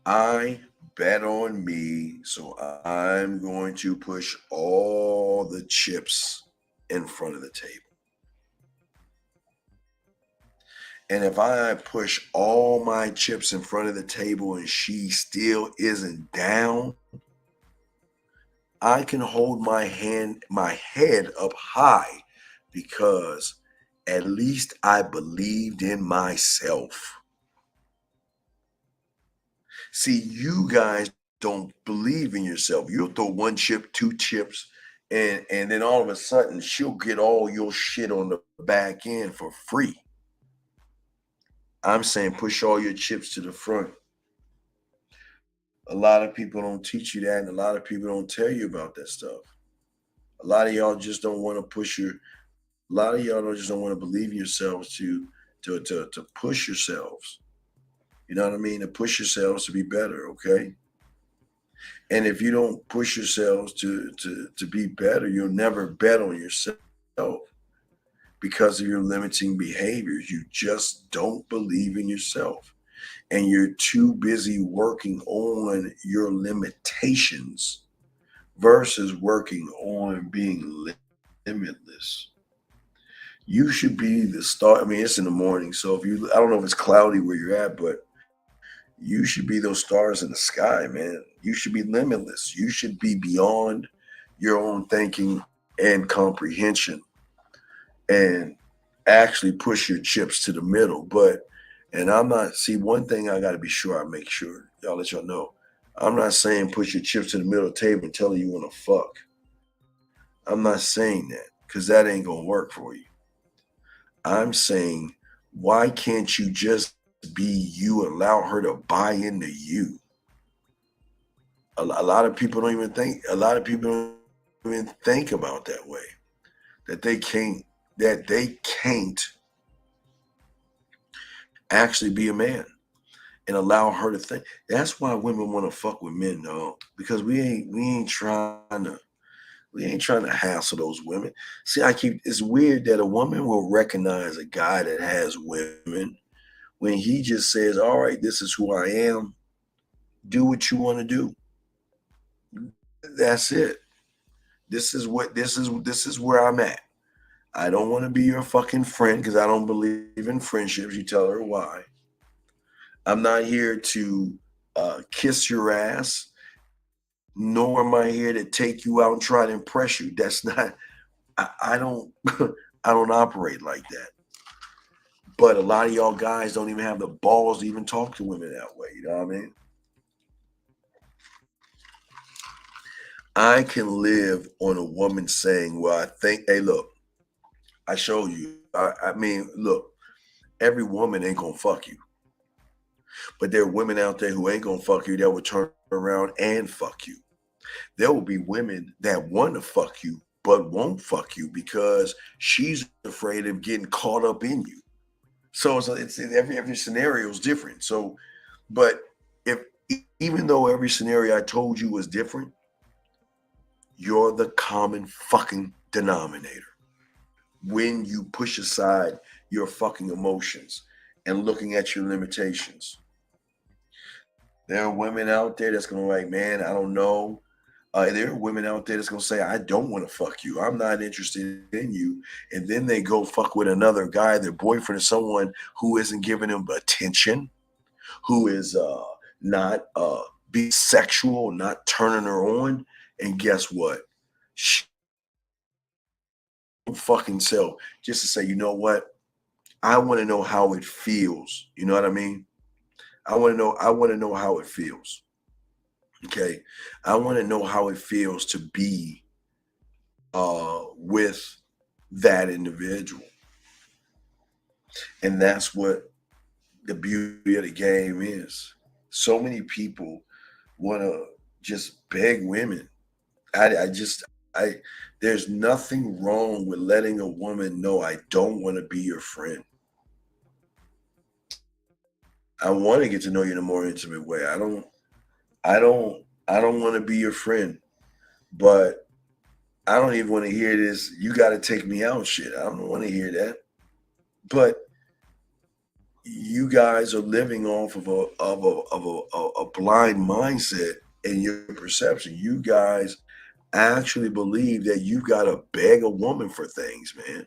I bet on me, so I'm going to push all the chips in front of the table. And if I push all my chips in front of the table and she still isn't down, I can hold my head up high, because at least I believed in myself. See, you guys don't believe in yourself. You'll throw one chip, two chips, and then all of a sudden she'll get all your shit on the back end for free. I'm saying push all your chips to the front. A lot of people don't teach you that, and a lot of people don't tell you about that stuff. A lot of y'all just don't want to push a lot of y'all just don't want to believe in yourselves to push yourselves. You know what I mean? To push yourselves to be better, okay? And if you don't push yourselves to be better, you'll never bet on yourself because of your limiting behaviors. You just don't believe in yourself. And you're too busy working on your limitations versus working on being limitless. You should be the star. I mean, it's in the morning, so I don't know if it's cloudy where you're at, but you should be those stars in the sky, man. You should be limitless. You should be beyond your own thinking and comprehension, and actually push your chips to the middle. And I'm not, see, one thing I got to be sure, I make sure, let y'all know. I'm not saying push your chips to the middle of the table and tell her you want to fuck. I'm not saying that, because that ain't going to work for you. I'm saying, why can't you just be you, allow her to buy into you? A lot of people don't even think about that way, that they can't actually be a man and allow her to think. That's why women want to fuck with men, though, because we ain't trying to hassle those women. See, it's weird that a woman will recognize a guy that has women when he just says, all right, this is who I am. Do what you want to do. That's it. This is where I'm at. I don't want to be your fucking friend because I don't believe in friendships. You tell her why. I'm not here to kiss your ass, nor am I here to take you out and try to impress you. That's not, I don't I don't operate like that. But a lot of y'all guys don't even have the balls to even talk to women that way. You know what I mean? I can live on a woman saying, well, I think, hey, look, I show you. I mean, look, every woman ain't gonna fuck you. But there are women out there who ain't gonna fuck you that will turn around and fuck you. There will be women that want to fuck you but won't fuck you because she's afraid of getting caught up in you. So it's every scenario is different. So, but even though every scenario I told you was different, you're the common fucking denominator. When you push aside your fucking emotions and looking at your limitations. There are women out there that's going to like, man, I don't know. There are women out there that's going to say, I don't want to fuck you. I'm not interested in you. And then they go fuck with another guy, their boyfriend, or someone who isn't giving them attention, who is not being sexual, not turning her on. And guess what? She fucking self just to say, you know what? I want to know how it feels. You know what I mean? I want to know how it feels. Okay. I want to know how it feels to be with that individual. And that's what the beauty of the game is. So many people want to just beg women. I There's nothing wrong with letting a woman know I don't want to be your friend. I want to get to know you in a more intimate way. I don't want to be your friend, but I don't even want to hear this. You got to take me out shit. I don't want to hear that. But you guys are living off of a blind mindset in your perception. You guys actually believe that you got to beg a woman for things, man.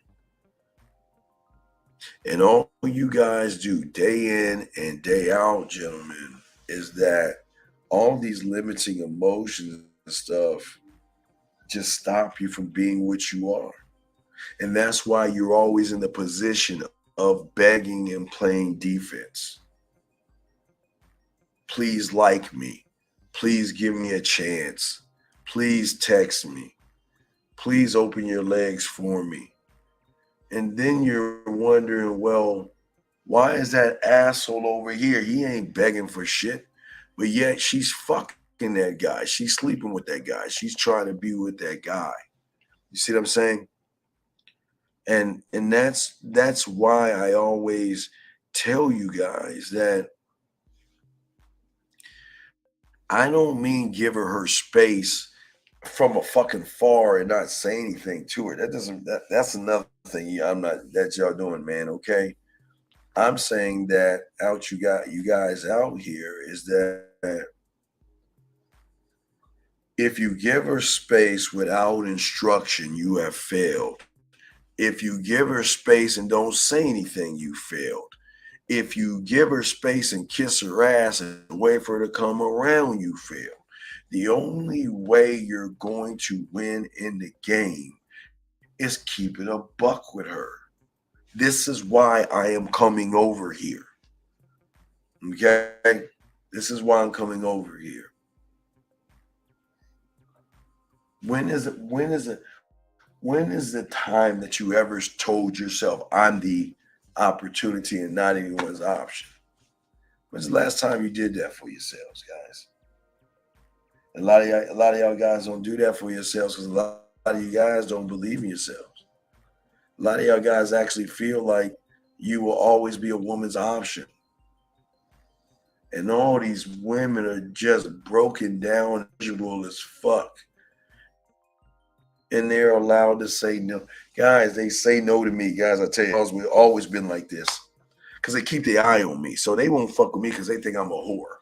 And all you guys do day in and day out, gentlemen, is that all these limiting emotions and stuff just stop you from being what you are. And that's why you're always in the position of begging and playing defense. Please like me. Please give me a chance. Please text me. Please open your legs for me. And then you're wondering, well, why is that asshole over here? He ain't begging for shit. But yet she's fucking that guy. She's sleeping with that guy. She's trying to be with that guy. You see what I'm saying? And that's why I always tell you guys that I don't mean give her space from a fucking far and not say anything to her. That's another thing I'm not that y'all doing, man. Okay. I'm saying that you guys out here is that if you give her space without instruction, you have failed. If you give her space and don't say anything, you failed. If you give her space and kiss her ass and wait for her to come around, you failed. The only way you're going to win in the game is keeping a buck with her. This is why I am coming over here. Okay? This is why I'm coming over here. When is the time that you ever told yourself I'm the opportunity and not anyone's option? When's the last time you did that for yourselves, guys? A lot of y'all guys don't do that for yourselves because a lot of you guys don't believe in yourselves. A lot of y'all guys actually feel like you will always be a woman's option. And all these women are just broken down, miserable as fuck. And they're allowed to say no. Guys, they say no to me. Guys, I tell you, we've always been like this. Because they keep their eye on me. So they won't fuck with me because they think I'm a whore.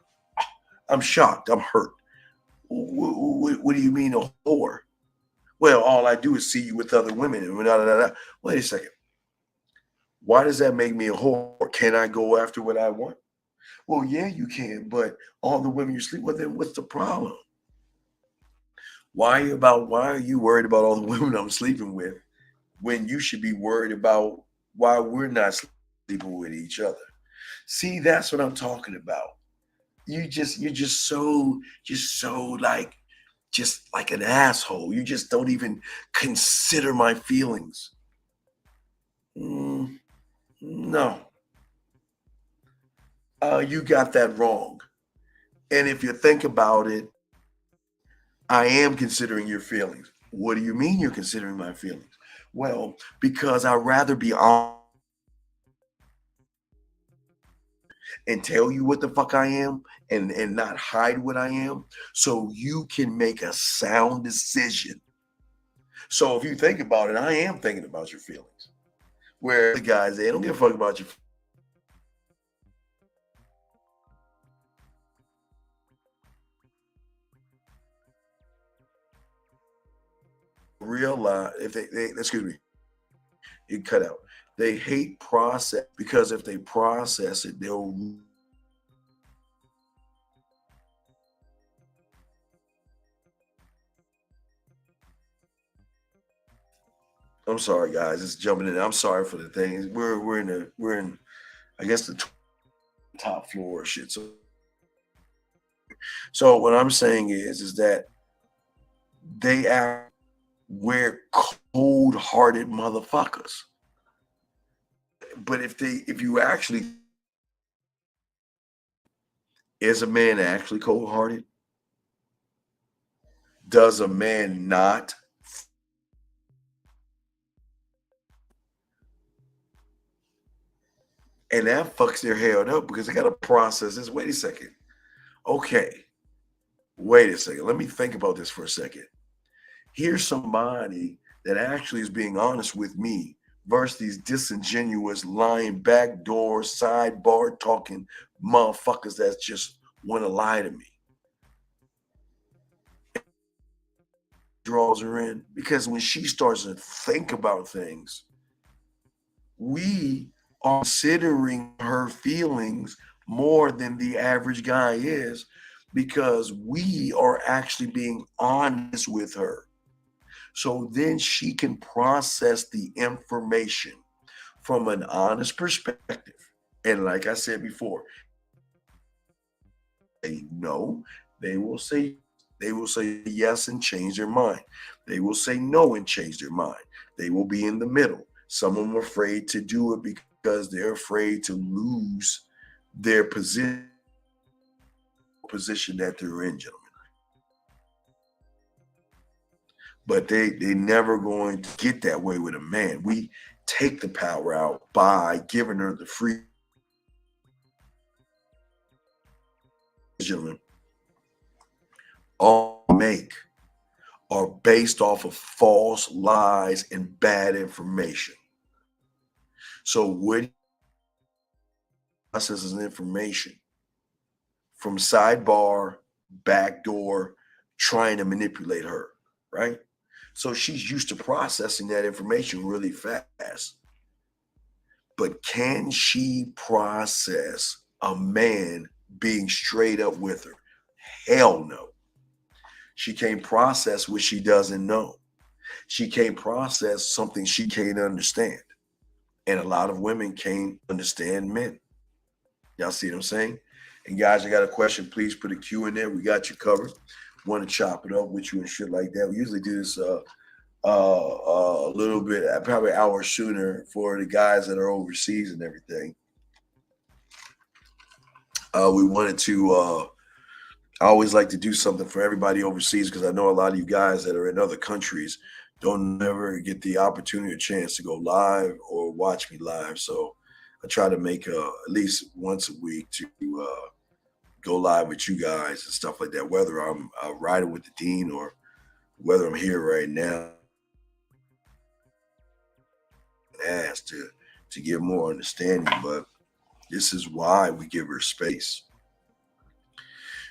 I'm shocked. I'm hurt. What do you mean a whore? Well, all I do is see you with other women. And Wait a second. Why does that make me a whore? Can I go after what I want? Well, yeah, you can. But all the women you sleep with, then what's the problem? Why are you worried about all the women I'm sleeping with when you should be worried about why we're not sleeping with each other? See, that's what I'm talking about. You're just so like an asshole. You just don't even consider my feelings. No. You got that wrong. And if you think about it, I am considering your feelings. What do you mean you're considering my feelings? Well, because I'd rather be honest and tell you what the fuck I am and not hide what I am so you can make a sound decision. So if you think about it, I am thinking about your feelings. Where the guys, they don't give a fuck about your feelings. Realize if they excuse me, it cut out. They hate process because if they process it, they'll. I'm sorry, guys. It's jumping in. I'm sorry for the things. We're in I guess the top floor shit. So what I'm saying is that we're cold-hearted motherfuckers. But if you actually, is a man actually cold-hearted? Does a man not And that fucks their head up because they got to process this. Wait a second. Okay. Wait a second. Let me think about this for a second. Here's somebody that actually is being honest with me versus these disingenuous, lying, backdoor, sidebar talking motherfuckers that just want to lie to me. Draws her in because when she starts to think about things, we are considering her feelings more than the average guy is because we are actually being honest with her. So then she can process the information from an honest perspective. And like I said before, they know, they will say yes and change their mind. They will say no and change their mind. They will be in the middle. Some of them are afraid to do it because they're afraid to lose their position that they're in, gentlemen. But they never going to get that way with a man. We take the power out by giving her the free. Gentlemen, all make are based off of false lies and bad information. So what processes information from sidebar, backdoor, trying to manipulate her, right? So she's used to processing that information really fast. But can she process a man being straight up with her? Hell no. She can't process what she doesn't know. She can't process something she can't understand. And a lot of women can't understand men. Y'all see what I'm saying? And guys, I got a question. Please put a Q in there. We got you covered. Want to chop it up with you and shit like that. We usually do this a little bit, probably an hour sooner for the guys that are overseas and everything. We wanted to I always like to do something for everybody overseas because I know a lot of you guys that are in other countries don't never get the opportunity or chance to go live or watch me live. So I try to make at least once a week to go live with you guys and stuff like that, whether I'm riding with the dean or whether I'm here right now. Asked to give more understanding, but this is why we give her space.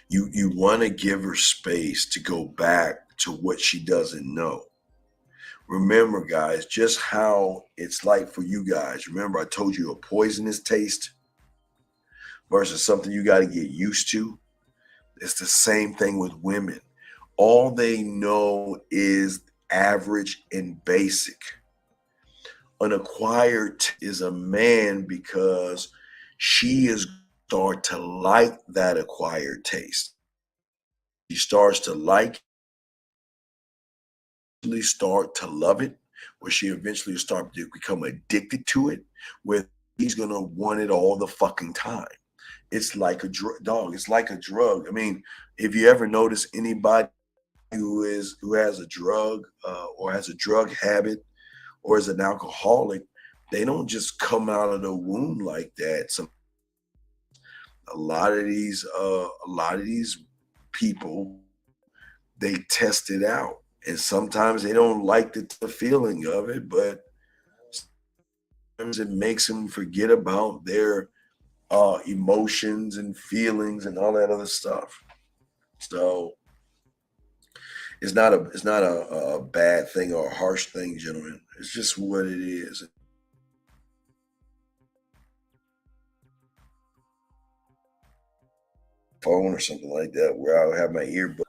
You want to give her space to go back to what she doesn't know. Remember, guys, just how it's like for you guys. Remember, I told you a poisonous taste versus something you got to get used to. It's the same thing with women. All they know is average and basic. An acquired is a man because she is start to like that acquired taste. She starts to like, start to love it, where she eventually start to become addicted to it, where he's gonna want it all the fucking time. It's like a dog. It's like a drug. I mean, if you ever notice anybody who has a drug or has a drug habit or is an alcoholic, they don't just come out of the womb like that. A lot of these people, they test it out, and sometimes they don't like the feeling of it, but sometimes it makes them forget about their emotions and feelings and all that other stuff. So it's not a bad thing or a harsh thing, gentlemen. It's just what it is. Phone or something like that where I'll have my earbud.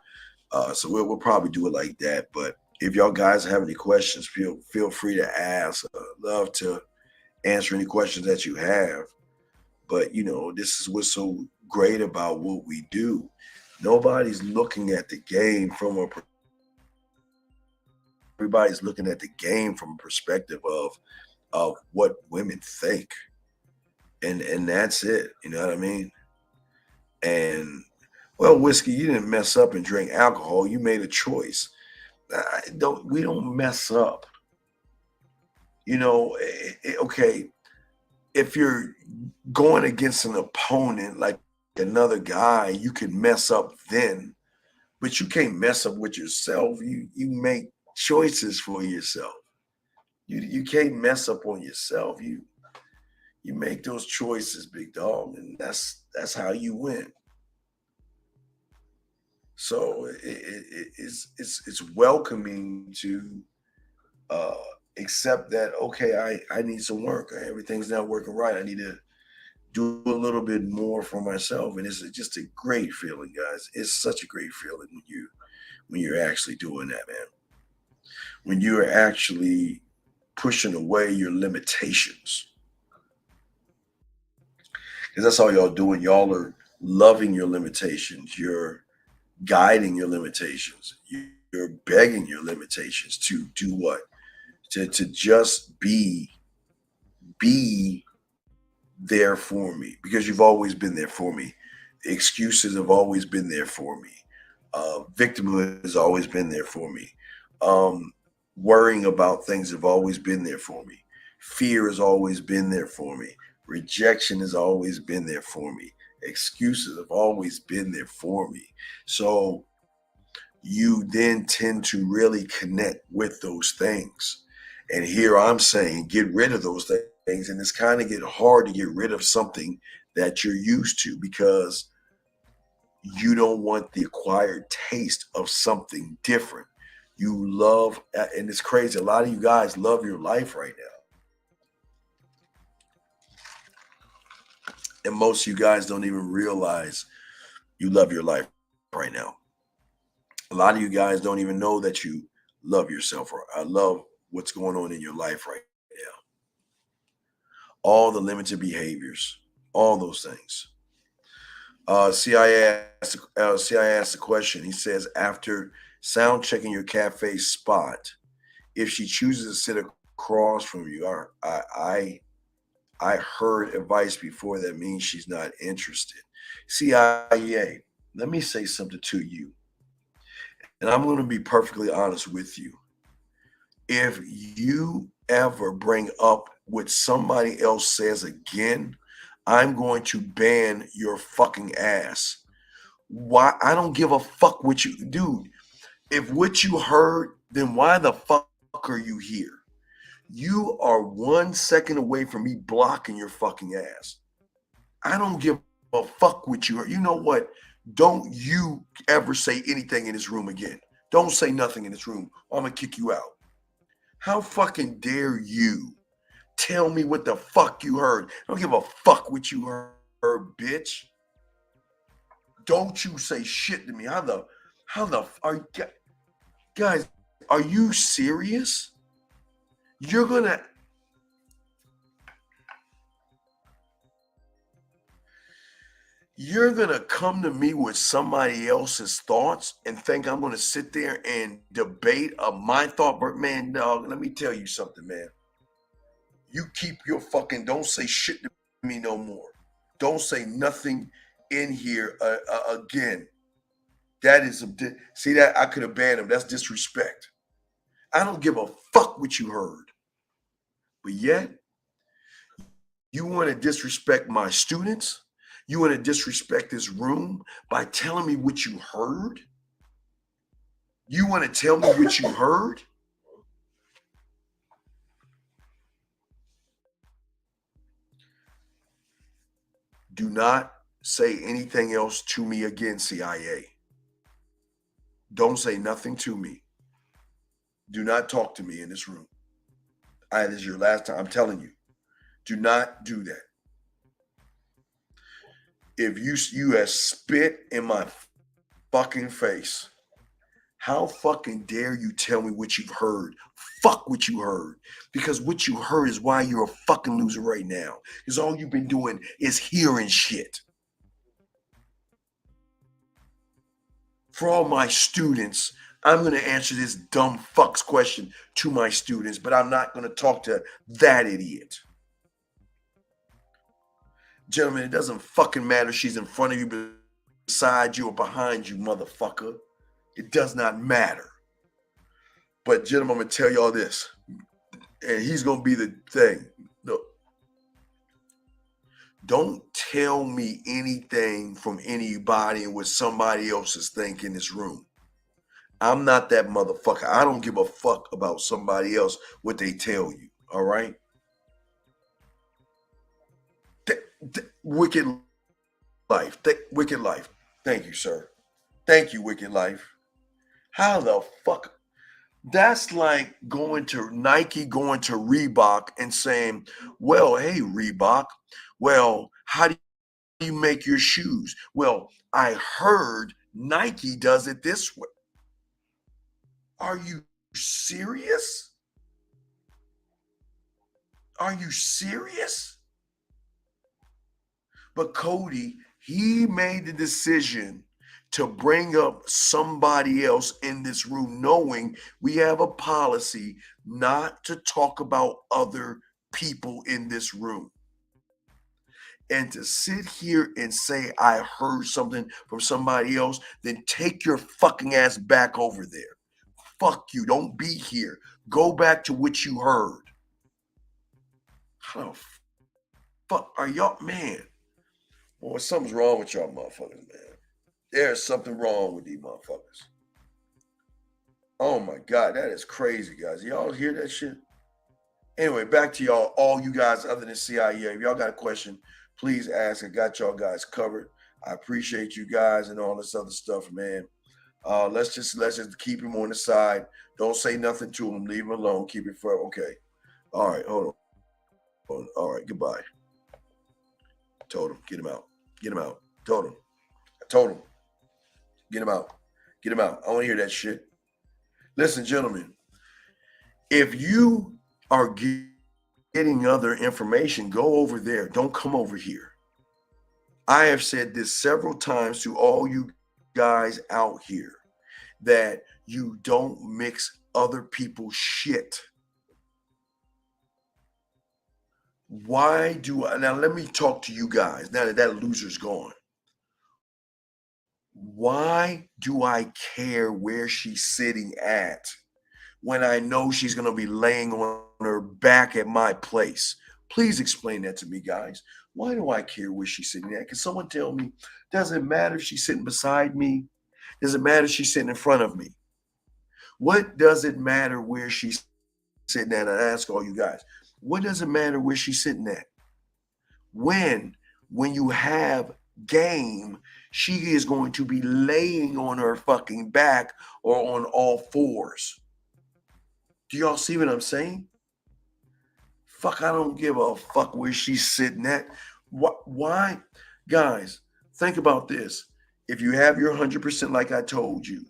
So we'll probably do it like that. But if y'all guys have any questions, feel free to ask. Love to answer any questions that you have. But this is what's so great about what we do. Nobody's looking at the game everybody's looking at the game from a perspective of what women think. And that's it. You know what I mean? And well, Whiskey, you didn't mess up and drink alcohol. You made a choice. We don't mess up. Okay. if you're going against an opponent like another guy, you can mess up then, but you can't mess up with yourself. You make choices for yourself. You can't mess up on yourself. You make those choices, big dog, and that's how you win. So it's welcoming to accept that, okay, I need some work. Everything's not working right. I need to do a little bit more for myself. And it's just a great feeling, guys. It's such a great feeling when you're actually doing that, man. When you're actually pushing away your limitations. Because that's all y'all doing. Y'all are loving your limitations. You're guiding your limitations. You're begging your limitations to do what? To just be there for me, because you've always been there for me. The excuses have always been there for me. Victimhood has always been there for me. Worrying about things have always been there for me. Fear has always been there for me. Rejection has always been there for me. Excuses have always been there for me. So you then tend to really connect with those things. And here I'm saying, get rid of those things. And it's kind of get hard to get rid of something that you're used to, because you don't want the acquired taste of something different. You love, and it's crazy, a lot of you guys love your life right now. And most of you guys don't even realize you love your life right now. A lot of you guys don't even know that you love yourself, or I love what's going on in your life right now. All the limited behaviors, all those things. CI asked the question. He says, after sound checking your cafe spot, if she chooses to sit across from you, I heard advice before that means she's not interested. CIA, let me say something to you. And I'm going to be perfectly honest with you. If you ever bring up what somebody else says again, I'm going to ban your fucking ass. Why? I don't give a fuck what you, dude. If what you heard, then why the fuck are you here? You are 1 second away from me blocking your fucking ass. I don't give a fuck what you heard. You know what? Don't you ever say anything in this room again. Don't say nothing in this room, or I'm going to kick you out. How fucking dare you tell me what the fuck you heard? I don't give a fuck what you heard, bitch. Don't you say shit to me. How the are you guys, are you serious? You're gonna come to me with somebody else's thoughts and think I'm gonna sit there and debate my thought? But man, dog, let me tell you something, man. You keep your fucking, don't say shit to me no more. Don't say nothing in here again. That is see that I could have banned him. That's disrespect. I don't give a fuck what you heard. But yet, you want to disrespect my students? You want to disrespect this room by telling me what you heard? You want to tell me what you heard? Do not say anything else to me again, CIA. Don't say nothing to me. Do not talk to me in this room. This is your last time. I'm telling you. Do not do that. If you have spit in my fucking face, how fucking dare you tell me what you've heard? Fuck what you heard. Because what you heard is why you're a fucking loser right now. Because all you've been doing is hearing shit. For all my students, I'm going to answer this dumb fuck's question to my students, but I'm not going to talk to that idiot. Gentlemen, it doesn't fucking matter if she's in front of you, beside you, or behind you, motherfucker. It does not matter. But gentlemen, I'm going to tell y'all this, and he's going to be the thing. Look, Don't tell me anything from anybody and what somebody else is thinking in this room. I'm not that motherfucker. I don't give a fuck about somebody else, what they tell you. All right? Wicked Life. Wicked Life. Thank you, sir. Thank you, Wicked Life. How the fuck? That's like going to Nike, going to Reebok and saying, well, hey, Reebok, well, how do you make your shoes? Well, I heard Nike does it this way. Are you serious? Are you serious? But Cody, he made the decision to bring up somebody else in this room, knowing we have a policy not to talk about other people in this room. And to sit here and say, I heard something from somebody else, then take your fucking ass back over there. Fuck you. Don't be here. Go back to what you heard. How the fuck are y'all, man? Boy, something's wrong with y'all motherfuckers, man. There's something wrong with these motherfuckers. Oh my God, that is crazy, guys. Y'all hear that shit? Anyway, back to y'all, all you guys other than CIA. If y'all got a question, please ask. I got y'all guys covered. I appreciate you guys and all this other stuff, man. Let's just keep him on the side. Don't say nothing to him. Leave him alone. Keep it for okay. All right, hold on. All right, goodbye. Told him, get him out. Get him out. Told him. I told him. Get him out. Get him out. I want to hear that shit. Listen, gentlemen, if you are getting other information, go over there. Don't come over here. I have said this several times to all you guys out here that you don't mix other people's shit. Why do I? Now, let me talk to you guys now that loser's gone. Why do I care where she's sitting at when I know she's going to be laying on her back at my place? Please explain that to me, guys. Why do I care where she's sitting at? Can someone tell me? Does it matter if she's sitting beside me? Does it matter if she's sitting in front of me? What does it matter where she's sitting at? I ask all you guys. What does it matter where she's sitting at? When you have game, she is going to be laying on her fucking back or on all fours. Do y'all see what I'm saying? Fuck, I don't give a fuck where she's sitting at. Why? Guys, think about this. If you have your 100% like I told you,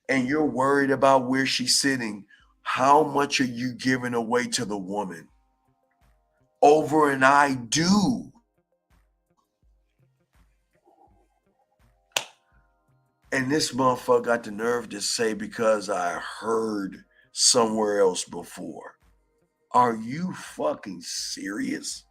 and you're worried about where she's sitting, how much are you giving away to the woman? Over an I do. And this motherfucker got the nerve to say, because I heard somewhere else before. Are you fucking serious?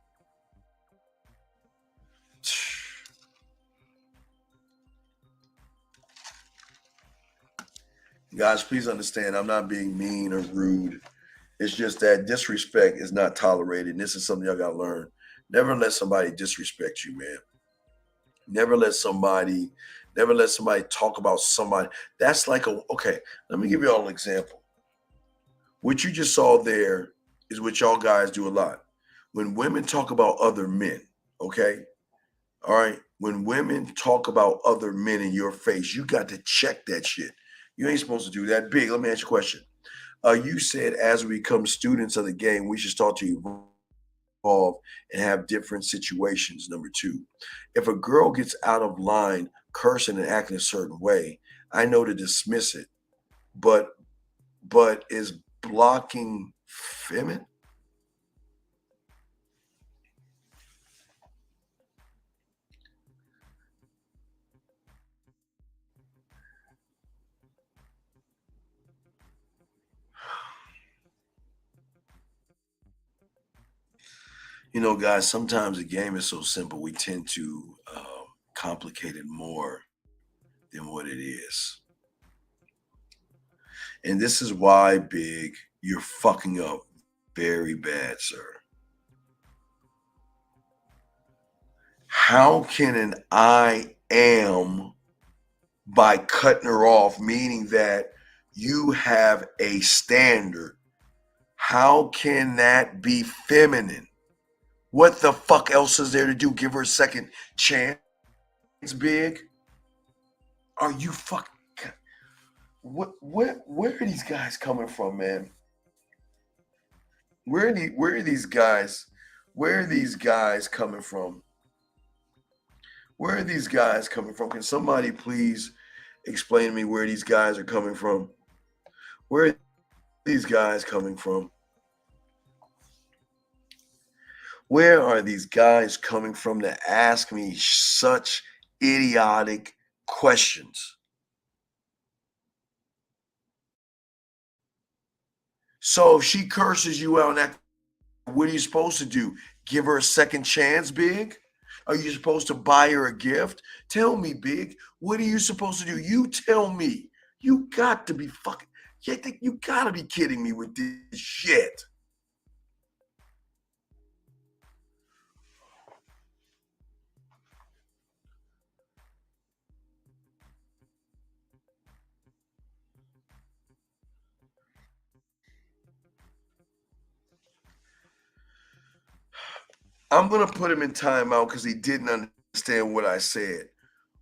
Guys, please understand, I'm not being mean or rude. It's just that disrespect is not tolerated. And this is something y'all got to learn. Never let somebody disrespect you, man. Never let somebody talk about somebody. That's like okay, let me give you all an example. What you just saw there is what y'all guys do a lot. When women talk about other men, okay? All right? When women talk about other men in your face, you got to check that shit. You ain't supposed to do that. Big, let me ask you a question. You said as we become students of the game, we should start to evolve and have different situations. Number two, if a girl gets out of line, cursing and acting a certain way, I know to dismiss it, but is blocking feminine? You know, guys, sometimes the game is so simple, we tend to complicate it more than what it is. And this is why, Big, you're fucking up very bad, sir. How can an I am by cutting her off, meaning that you have a standard? How can that be feminine? What the fuck else is there to do? Give her a second chance, big? Are you fucking... Where are these guys coming from, man? Where are these guys? Where are these guys coming from? Where are these guys coming from? Can somebody please explain to me where these guys are coming from? Where are these guys coming from? Where are these guys coming from to ask me such idiotic questions? So if she curses you out, what are you supposed to do? Give her a second chance, big? Are you supposed to buy her a gift? Tell me, big. What are you supposed to do? You tell me. You got to be fucking... You got to be kidding me with this shit. I'm going to put him in timeout because he didn't understand what I said.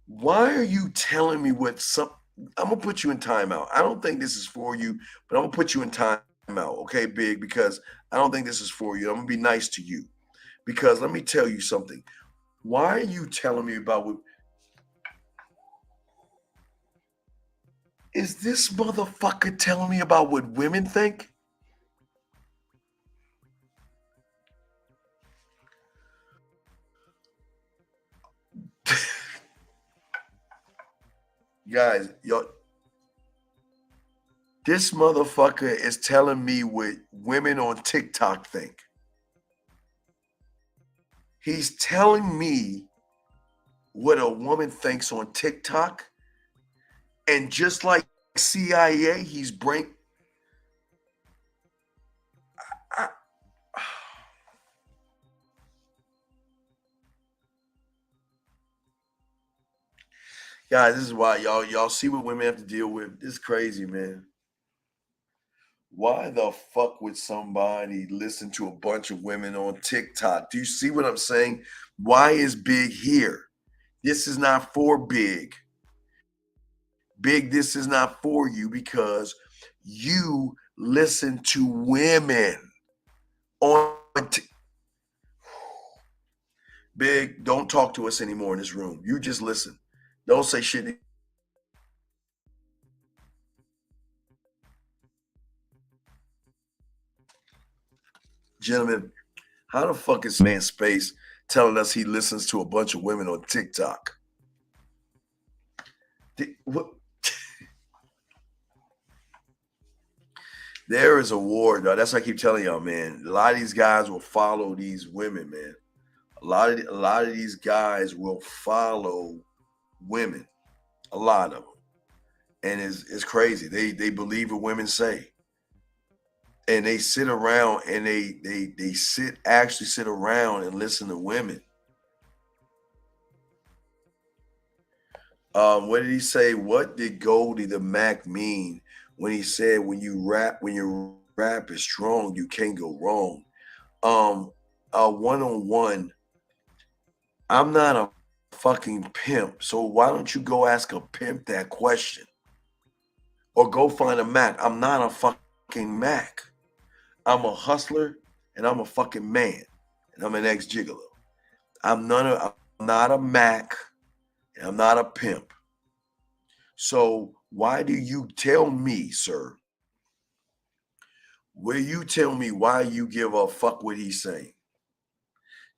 Why are you telling me what some... I'm going to put you in timeout. I don't think this is for you, but I'm going to put you in timeout, okay, big? Because I don't think this is for you. I'm going to be nice to you. Because let me tell you something. Why are you telling me about what... Is this motherfucker telling me about what women think? Guys, y'all, this motherfucker is telling me what women on TikTok think. He's telling me what a woman thinks on TikTok. And just like CIA, he's bring... Guys, this is why y'all see what women have to deal with. This is crazy, man. Why the fuck would somebody listen to a bunch of women on TikTok? Do you see what I'm saying? Why is Big here? This is not for Big. Big, this is not for you because you listen to women on Big, don't talk to us anymore in this room. You just listen. Don't say shit. Gentlemen, how the fuck is man Space telling us he listens to a bunch of women on TikTok? What? There is a war, dog. That's what I keep telling y'all, man. A lot of these guys will follow these women, man. A lot of these guys will follow women. A lot of them. And it's crazy. They believe what women say. And they sit around and they actually sit around and listen to women. What did he say? What did Goldie the Mac mean when he said when your rap is strong, you can't go wrong? One-on-one, I'm not a fucking pimp, so why don't you go ask a pimp that question? Or go find a Mac. I'm not a fucking Mac. I'm a hustler and I'm a fucking man. And I'm an ex-gigolo. I'm not a Mac and I'm not a pimp. So why do you tell me, sir? Will you tell me why you give a fuck what he's saying?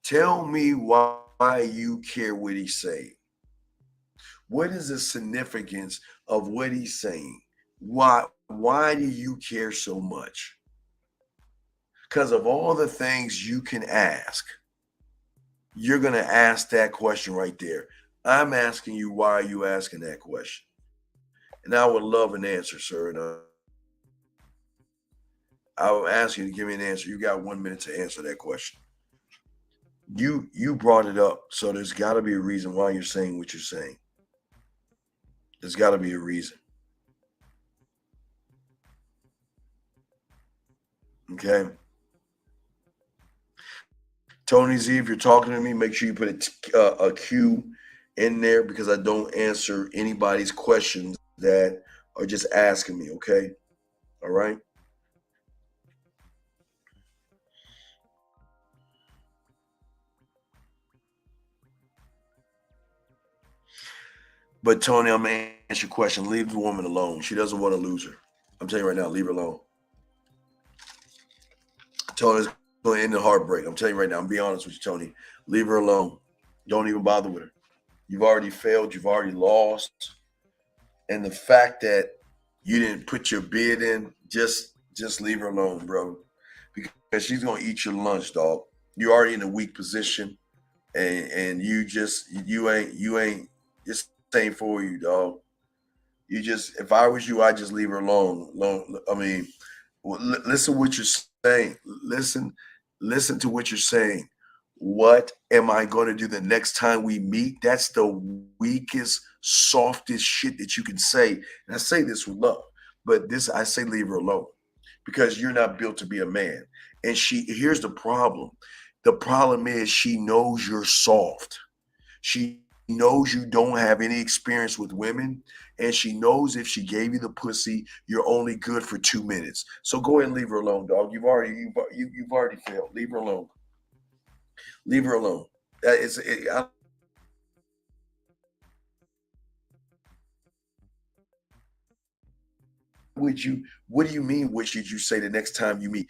Tell me why you care what he's saying. What is the significance of what he's saying? Why do you care so much? Because of all the things you can ask, you're going to ask that question right there. I'm asking you, why are you asking that question? And I would love an answer, sir. And I will ask you to give me an answer. You got 1 minute to answer that question. You brought it up, so there's got to be a reason why you're saying what you're saying. There's got to be a reason. Okay. Tony Z, if you're talking to me, make sure you put a Q in there because I don't answer anybody's questions that are just asking me. Okay. All right. But Tony, I'm gonna answer your question. Leave the woman alone. She doesn't want to lose her. I'm telling you right now, leave her alone. Tony's going to end in heartbreak. I'm telling you right now. I'm being honest with you, Tony. Leave her alone. Don't even bother with her. You've already failed. You've already lost. And the fact that you didn't put your bid in, just leave her alone, bro. Because she's gonna eat your lunch, dog. You're already in a weak position, and you ain't this ain't for you, dog. You just, if I was you, I'd just leave her alone. I mean, listen what you're saying. Listen to what you're saying. What am I going to do the next time we meet? That's the weakest, softest shit that you can say. And I say this with love, but this I say leave her alone because you're not built to be a man. And here's the problem. The problem is she knows you're soft. She knows you don't have any experience with women, and she knows if she gave you the pussy, you're only good for 2 minutes. So go ahead and leave her alone, dog. You've already failed. Leave her alone. Leave her alone. What do you mean? What should you say the next time you meet?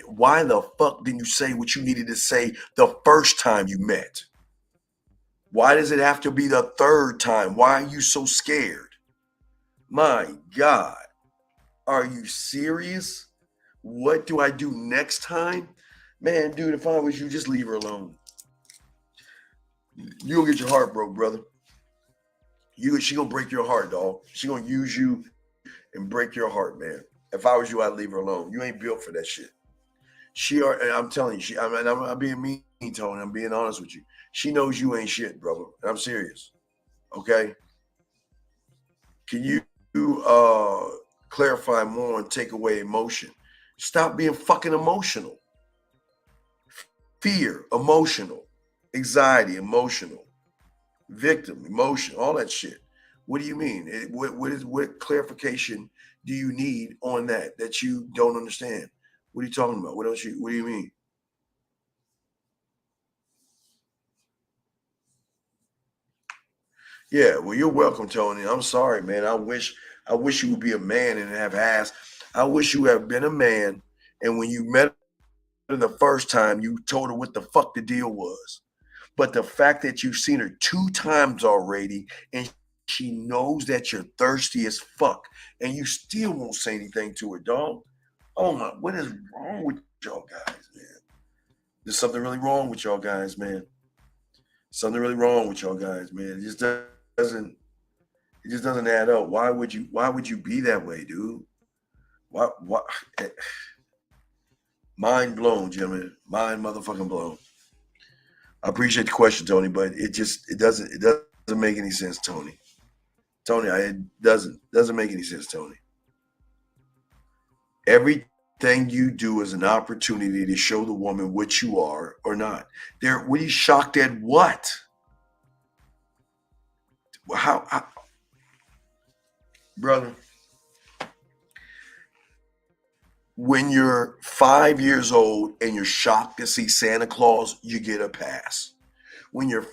Why the fuck didn't you say what you needed to say the first time you met? Why does it have to be the third time? Why are you so scared? My God, are you serious? What do I do next time? Man, dude, if I was you, just leave her alone. You'll get your heart broke, brother. She gonna break your heart, dog. She gonna use you and break your heart, man. If I was you, I'd leave her alone. You ain't built for that shit. I'm telling you, I'm being mean, Tony. I'm being honest with you. She knows you ain't shit, brother. I'm serious. Okay. Can you clarify more and take away emotion? Stop being fucking emotional. Fear, emotional. Anxiety, emotional. Victim, emotion, all that shit. What do you mean? What clarification do you need on that you don't understand? What are you talking about? What do you mean? Yeah, well, you're welcome, Tony. I'm sorry, man. I wish you would be a man and have asked. I wish you have been a man, and when you met her the first time, you told her what the fuck the deal was. But the fact that you've seen her 2 times already, and she knows that you're thirsty as fuck, and you still won't say anything to her, dog. Oh my, what is wrong with y'all guys, man? There's something really wrong with y'all guys, man. Something really wrong with y'all guys, man. It just doesn't add up. Why would you be that way, dude? What mind blown, gentlemen. Mind motherfucking blown. I appreciate the question, Tony, but it doesn't make any sense, Tony. Tony, it doesn't make any sense, Tony. Everything you do is an opportunity to show the woman what you are or not. What are you shocked at? What? How brother? When you're 5 years old and you're shocked to see Santa Claus, you get a pass. When you're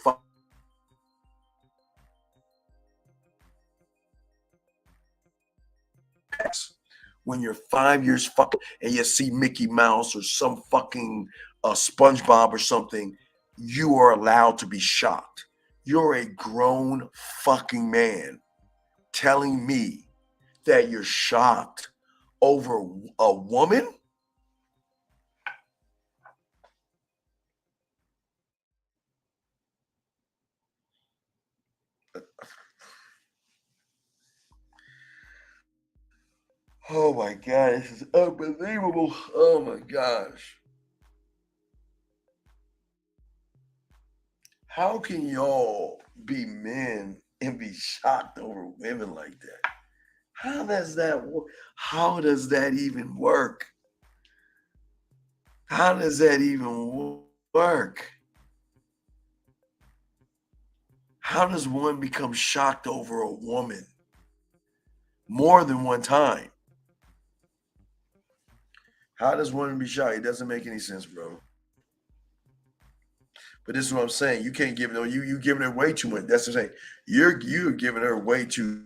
when you're 5 years fucking and you see Mickey Mouse or some fucking SpongeBob or something, you are allowed to be shocked. You're a grown fucking man telling me that you're shocked over a woman? Oh my God, this is unbelievable. Oh my gosh. How can y'all be men and be shocked over women like that? How does that work? How does that even work? How does that even work? How does one become shocked over a woman more than one time? How does one be shocked? It doesn't make any sense, bro. But this is what I'm saying. You can't give it. You giving her way too much. That's what I'm saying. You're giving her way too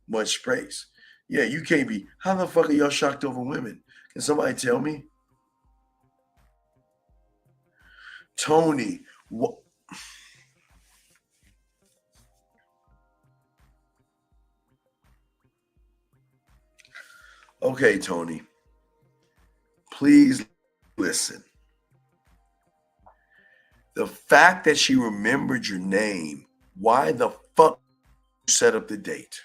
much space. Yeah, you can't be. How the fuck are y'all shocked over women? Can somebody tell me? Tony, what? Okay, Tony. Please listen. The fact that she remembered your name, why the fuck you set up the date?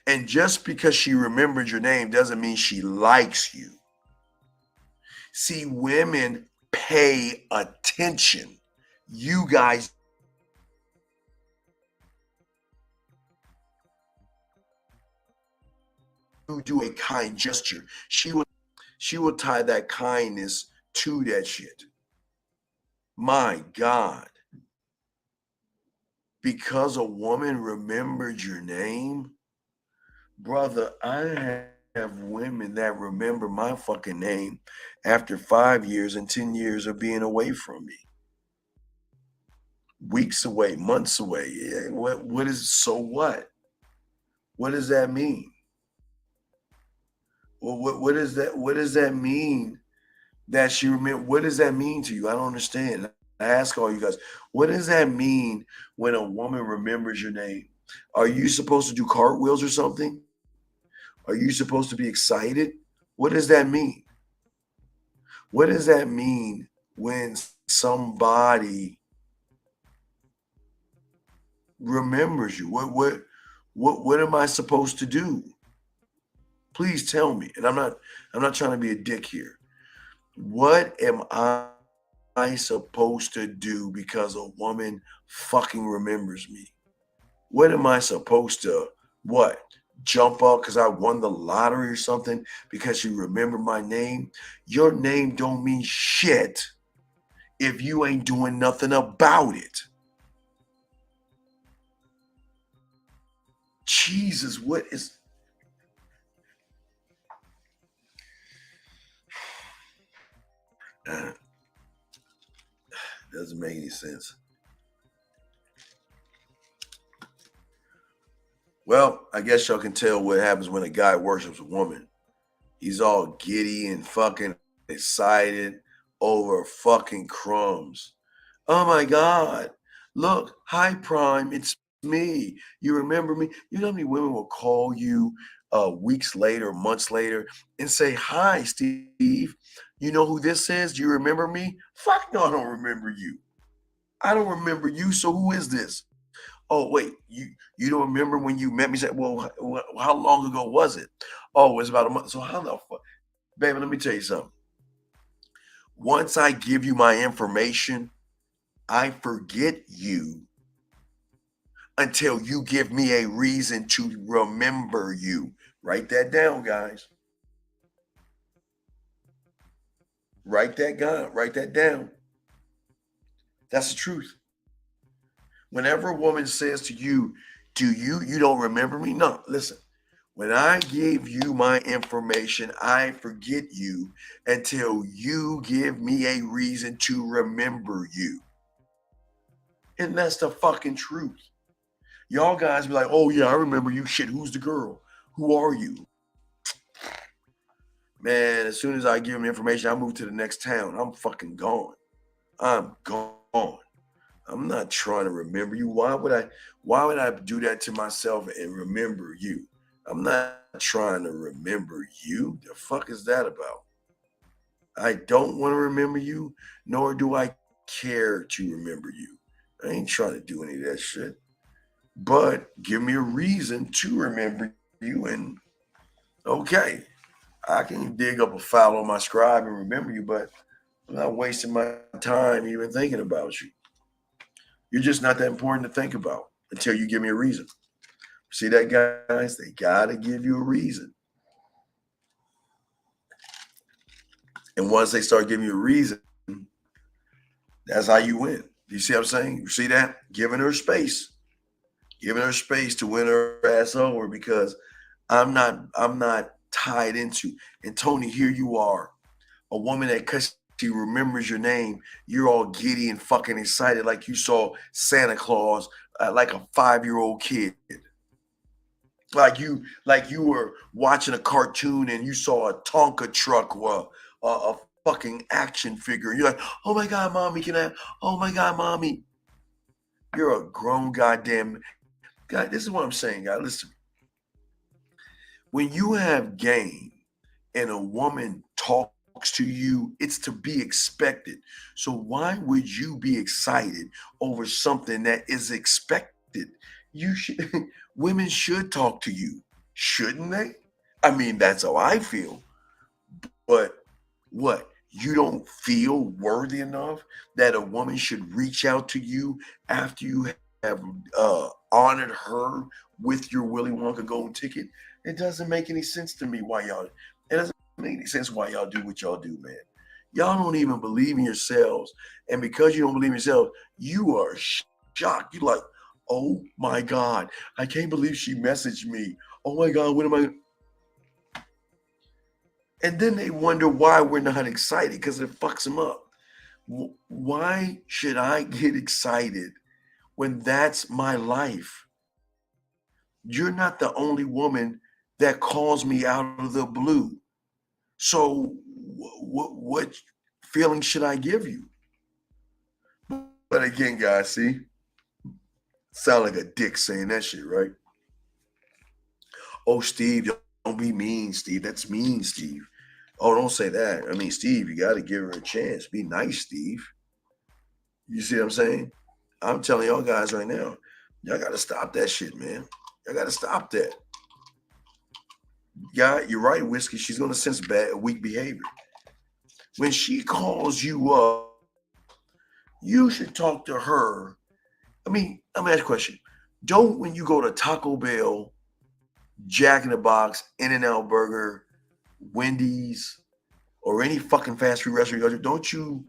And just because she remembered your name doesn't mean she likes you. See, women pay attention. You guys do a kind gesture. She will tie that kindness to that shit. My God. Because a woman remembered your name, brother, I have women that remember my fucking name after 5 years and 10 years of being away from me. Weeks away, months away. Yeah, what is so what? What does that mean? Well, what is that? What does that mean that she remember? What does that mean to you? I don't understand. I ask all you guys, what does that mean when a woman remembers your name? Are you supposed to do cartwheels or something? Are you supposed to be excited? What does that mean? What does that mean when somebody remembers you? What am I supposed to do? Please tell me. And I'm not trying to be a dick here. What am I supposed to do because a woman fucking remembers me? What am I supposed to, what? Jump up because I won the lottery or something because you remember my name? Your name don't mean shit if you ain't doing nothing about it. Jesus, what is... Doesn't make any sense. Well, I guess y'all can tell what happens when a guy worships a woman. He's all giddy and fucking excited over fucking crumbs. Oh my God. Look, hi Prime, it's me. You remember me? You know how many women will call you weeks later, months later, and say, hi, Steve. You know who this is? Do you remember me? Fuck no, I don't remember you. I don't remember you, so who is this? Oh, wait, you don't remember when you met me? Say, well, how long ago was it? Oh, it was about a month. So how the fuck? Baby, let me tell you something. Once I give you my information, I forget you until you give me a reason to remember you. Write that down, guys. Write that down. That's the truth. Whenever a woman says to you, you don't remember me? No, listen. When I give you my information, I forget you until you give me a reason to remember you. And that's the fucking truth. Y'all guys be like, oh yeah, I remember you. Shit, who's the girl? Who are you? Man, as soon as I give them information, I move to the next town. I'm fucking gone. I'm gone. I'm not trying to remember you. Why would I do that to myself and remember you? I'm not trying to remember you. The fuck is that about? I don't want to remember you, nor do I care to remember you. I ain't trying to do any of that shit. But give me a reason to remember you, and okay, I can dig up a file on my scribe and remember you, but I'm not wasting my time even thinking about you. You're just not that important to think about until you give me a reason. See that, guys? They got to give you a reason. And once they start giving you a reason, that's how you win. You see what I'm saying? You see that? Giving her space. Giving her space to win her ass over because I'm not tied into. And Tony, here you are, a woman that because she remembers your name, you're all giddy and fucking excited like you saw Santa Claus, like a 5-year-old kid. Like you were watching a cartoon and you saw a Tonka truck or a fucking action figure. You're like, oh my God, mommy, oh my God, mommy. You're a grown goddamn guy. This is what I'm saying, guys. Listen. When you have game and a woman talks to you, it's to be expected. So why would you be excited over something that is expected? You should women should talk to you, shouldn't they? I mean, that's how I feel. But what? You don't feel worthy enough that a woman should reach out to you after you have honored her with your Willy Wonka golden ticket? It doesn't make any sense to me why y'all. It doesn't make any sense why y'all do what y'all do, man. Y'all don't even believe in yourselves, and because you don't believe in yourself, you are shocked. You're like, oh my God, I can't believe she messaged me. Oh my God, what am I? And then they wonder why we're not excited because it fucks them up. Why should I get excited when that's my life? You're not the only woman that calls me out of the blue. So what feeling should I give you? But again, guys, see, sound like a dick saying that shit, right? Oh, Steve, don't be mean, Steve. That's mean, Steve. Oh, don't say that. I mean, Steve, you got to give her a chance. Be nice, Steve. You see what I'm saying? I'm telling y'all guys right now, y'all got to stop that shit, man. Y'all got to stop that. Yeah, you're right, Whiskey. She's going to sense weak behavior. When she calls you up, you should talk to her. I mean, I'm going to ask a question. Don't, when you go to Taco Bell, Jack in the Box, In-N-Out Burger, Wendy's, or any fucking fast food restaurant, don't you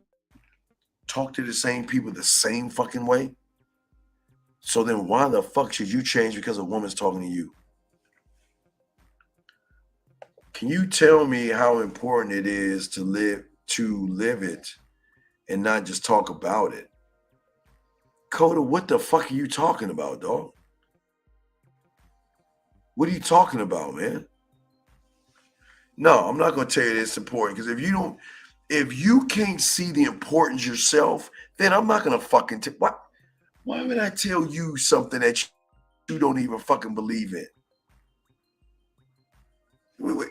talk to the same people the same fucking way? So then why the fuck should you change because a woman's talking to you? Can you tell me how important it is to live it and not just talk about it? Coda, what the fuck are you talking about, dog? What are you talking about, man? No, I'm not going to tell you it's important because if you can't see the importance yourself, then I'm not going to fucking why would I tell you something that you don't even fucking believe in? Wait.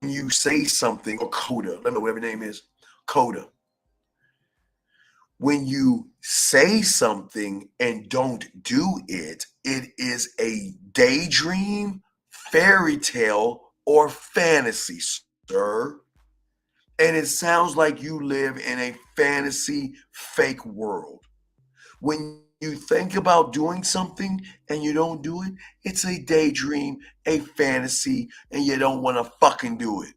When you say something, or Coda, let me know whatever your name is, Coda. When you say something and don't do it, it is a daydream, fairy tale, or fantasy, sir. And it sounds like you live in a fantasy fake world. When you think about doing something and you don't do it, it's a daydream, a fantasy, and you don't want to fucking do it.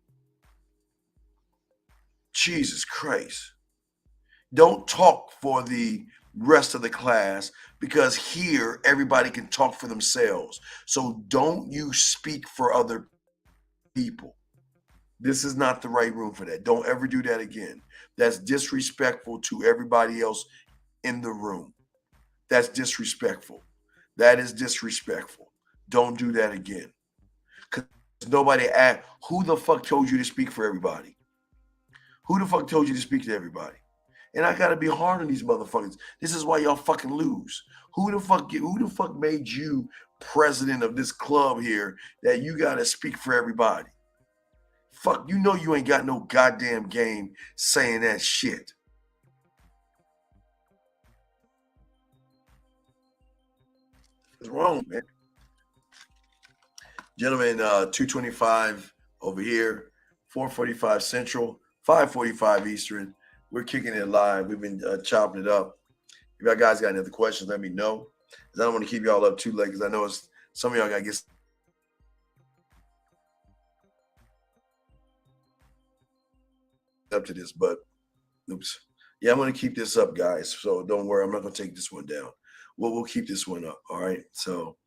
Jesus Christ. Don't talk for the rest of the class because here everybody can talk for themselves. So don't you speak for other people. This is not the right room for that. Don't ever do that again. That's disrespectful to everybody else in the room. That's disrespectful. That is disrespectful. Don't do that again. Because nobody asked, who the fuck told you to speak for everybody? Who the fuck told you to speak to everybody? And I gotta be hard on these motherfuckers. This is why y'all fucking lose. Who the fuck made you president of this club here that you gotta speak for everybody? Fuck, you know you ain't got no goddamn game saying that shit. What's wrong, man? Gentlemen, 225 over here, 445 Central, 545 Eastern. We're kicking it live. We've been chopping it up. If y'all guys got any other questions, let me know. Because I don't want to keep y'all up too late, because I know some of y'all got to get up to this, but oops. Yeah, I'm going to keep this up, guys. So don't worry. I'm not going to take this one down. We'll keep this one up. All right. So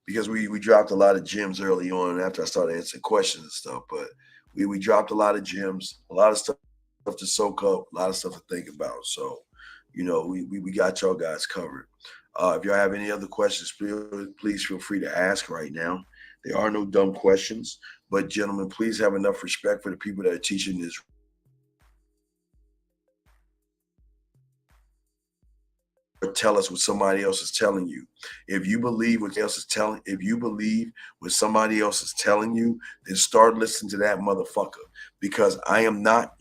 because we dropped a lot of gems early on after I started answering questions and stuff, but we dropped a lot of gems, a lot of stuff to soak up, a lot of stuff to think about. So, you know, we got y'all guys covered. If y'all have any other questions, please feel free to ask right now. There are no dumb questions, but gentlemen, please have enough respect for the people that are teaching this. Tell us what somebody else is telling you. If you believe what somebody else is telling you, then start listening to that motherfucker, because I am not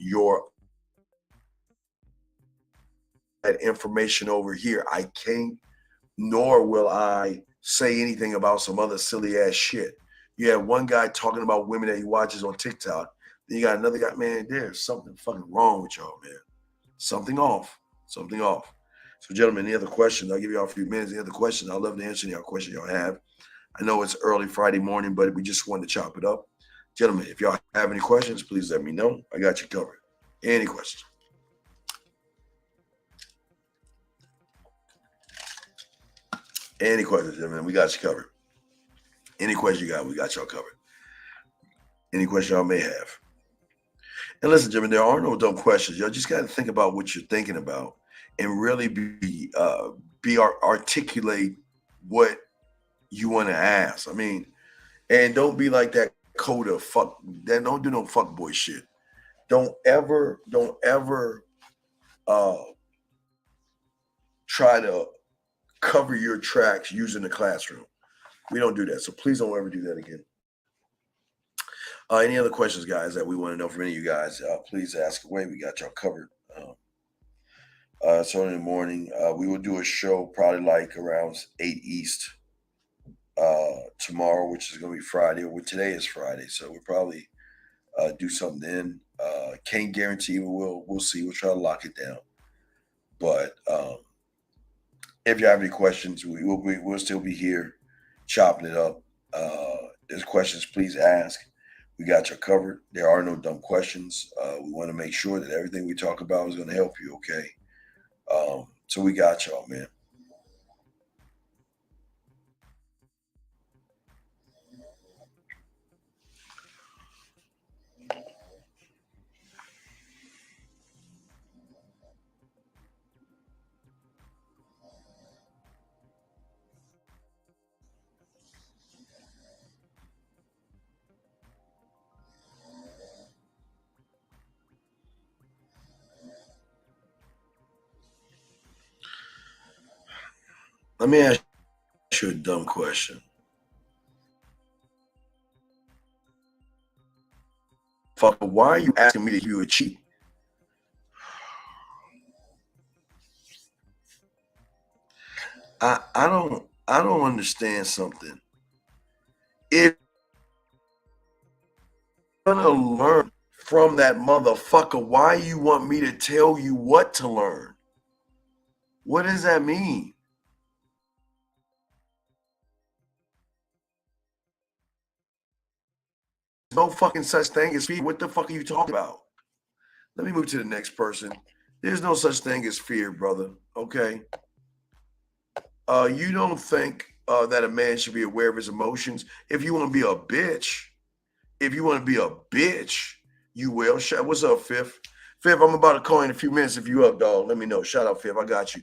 that information over here. I can't, nor will I say anything about some other silly ass shit. You have one guy talking about women that he watches on TikTok. Then you got another guy, man, there's something fucking wrong with y'all, man. Something off. So, gentlemen, any other questions? I'll give y'all a few minutes. Any other questions? I'd love to answer any questions y'all have. I know it's early Friday morning, but we just wanted to chop it up. Gentlemen, if y'all have any questions, please let me know. I got you covered. Any questions? Any questions, gentlemen? We got you covered. Any question you got, we got y'all covered. Any question y'all may have. And listen, gentlemen, there are no dumb questions. Y'all just got to think about what you're thinking about and really articulate what you want to ask. I mean, and don't be like that code of fuck. Then don't do no fuck boy shit. Don't ever try to cover your tracks using the classroom. We don't do that. So please don't ever do that again. Any other questions, guys, that we want to know from any of you guys, please ask away. We got y'all covered. So in the morning, we will do a show probably like around 8 East tomorrow, which is going to be Friday. Well, today is Friday, so we'll probably do something then. Can't guarantee, but we'll see. We'll try to lock it down. But if you have any questions, we'll still be here chopping it up. There's questions, please ask. We got you covered. There are no dumb questions. We want to make sure that everything we talk about is going to help you, okay? So we got y'all, man. Let me ask you a dumb question. Fuck, why are you asking me to give you a cheat? I don't understand something. If you're gonna learn from that motherfucker, why you want me to tell you what to learn? What does that mean? No fucking such thing as fear. What the fuck are you talking about? Let me move to the next person. There's no such thing as fear, brother. Okay. You don't think that a man should be aware of his emotions. If you want to be a bitch, you will. What's up, Fifth? Fifth, I'm about to call in a few minutes. If you up, dog, let me know. Shout out, Fifth. I got you.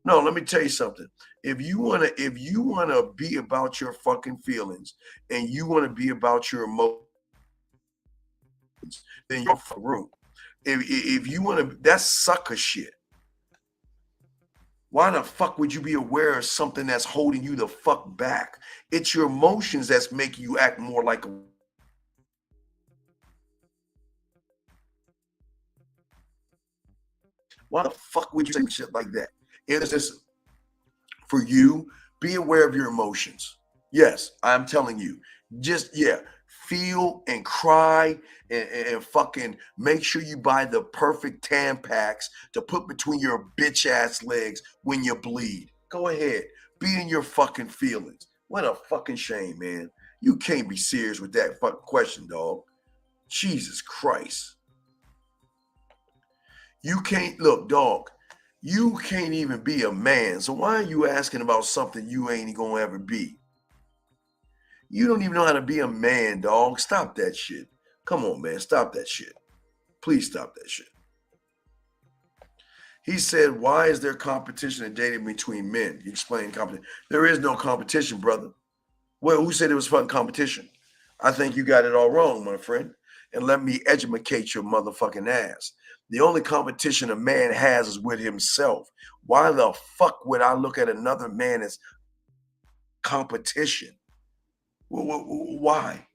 No, let me tell you something. If you wanna be about your fucking feelings and you wanna be about your emotions, then you're room. If you want to, that's sucker shit. Why the fuck would you be aware of something that's holding you the fuck back? It's your emotions that's making you act more like a. Why the fuck would you say shit like that? It's just for you, be aware of your emotions. Yes, I'm telling you, Just, yeah, feel and cry and fucking make sure you buy the perfect Tampax to put between your bitch ass legs when you bleed. Go ahead, be in your fucking feelings. What a fucking shame, man. You can't be serious with that fucking question, dog. Jesus Christ. You can't, look, dog, you can't even be a man. So why are you asking about something you ain't gonna ever be? You don't even know how to be a man, dog. Stop that shit. Come on, man. Stop that shit. Please stop that shit. He said, why is there competition in dating between men? You explain competition. There is no competition, brother. Well, who said it was fucking competition? I think you got it all wrong, my friend. And let me educate your motherfucking ass. The only competition a man has is with himself. Why the fuck would I look at another man as competition? Why?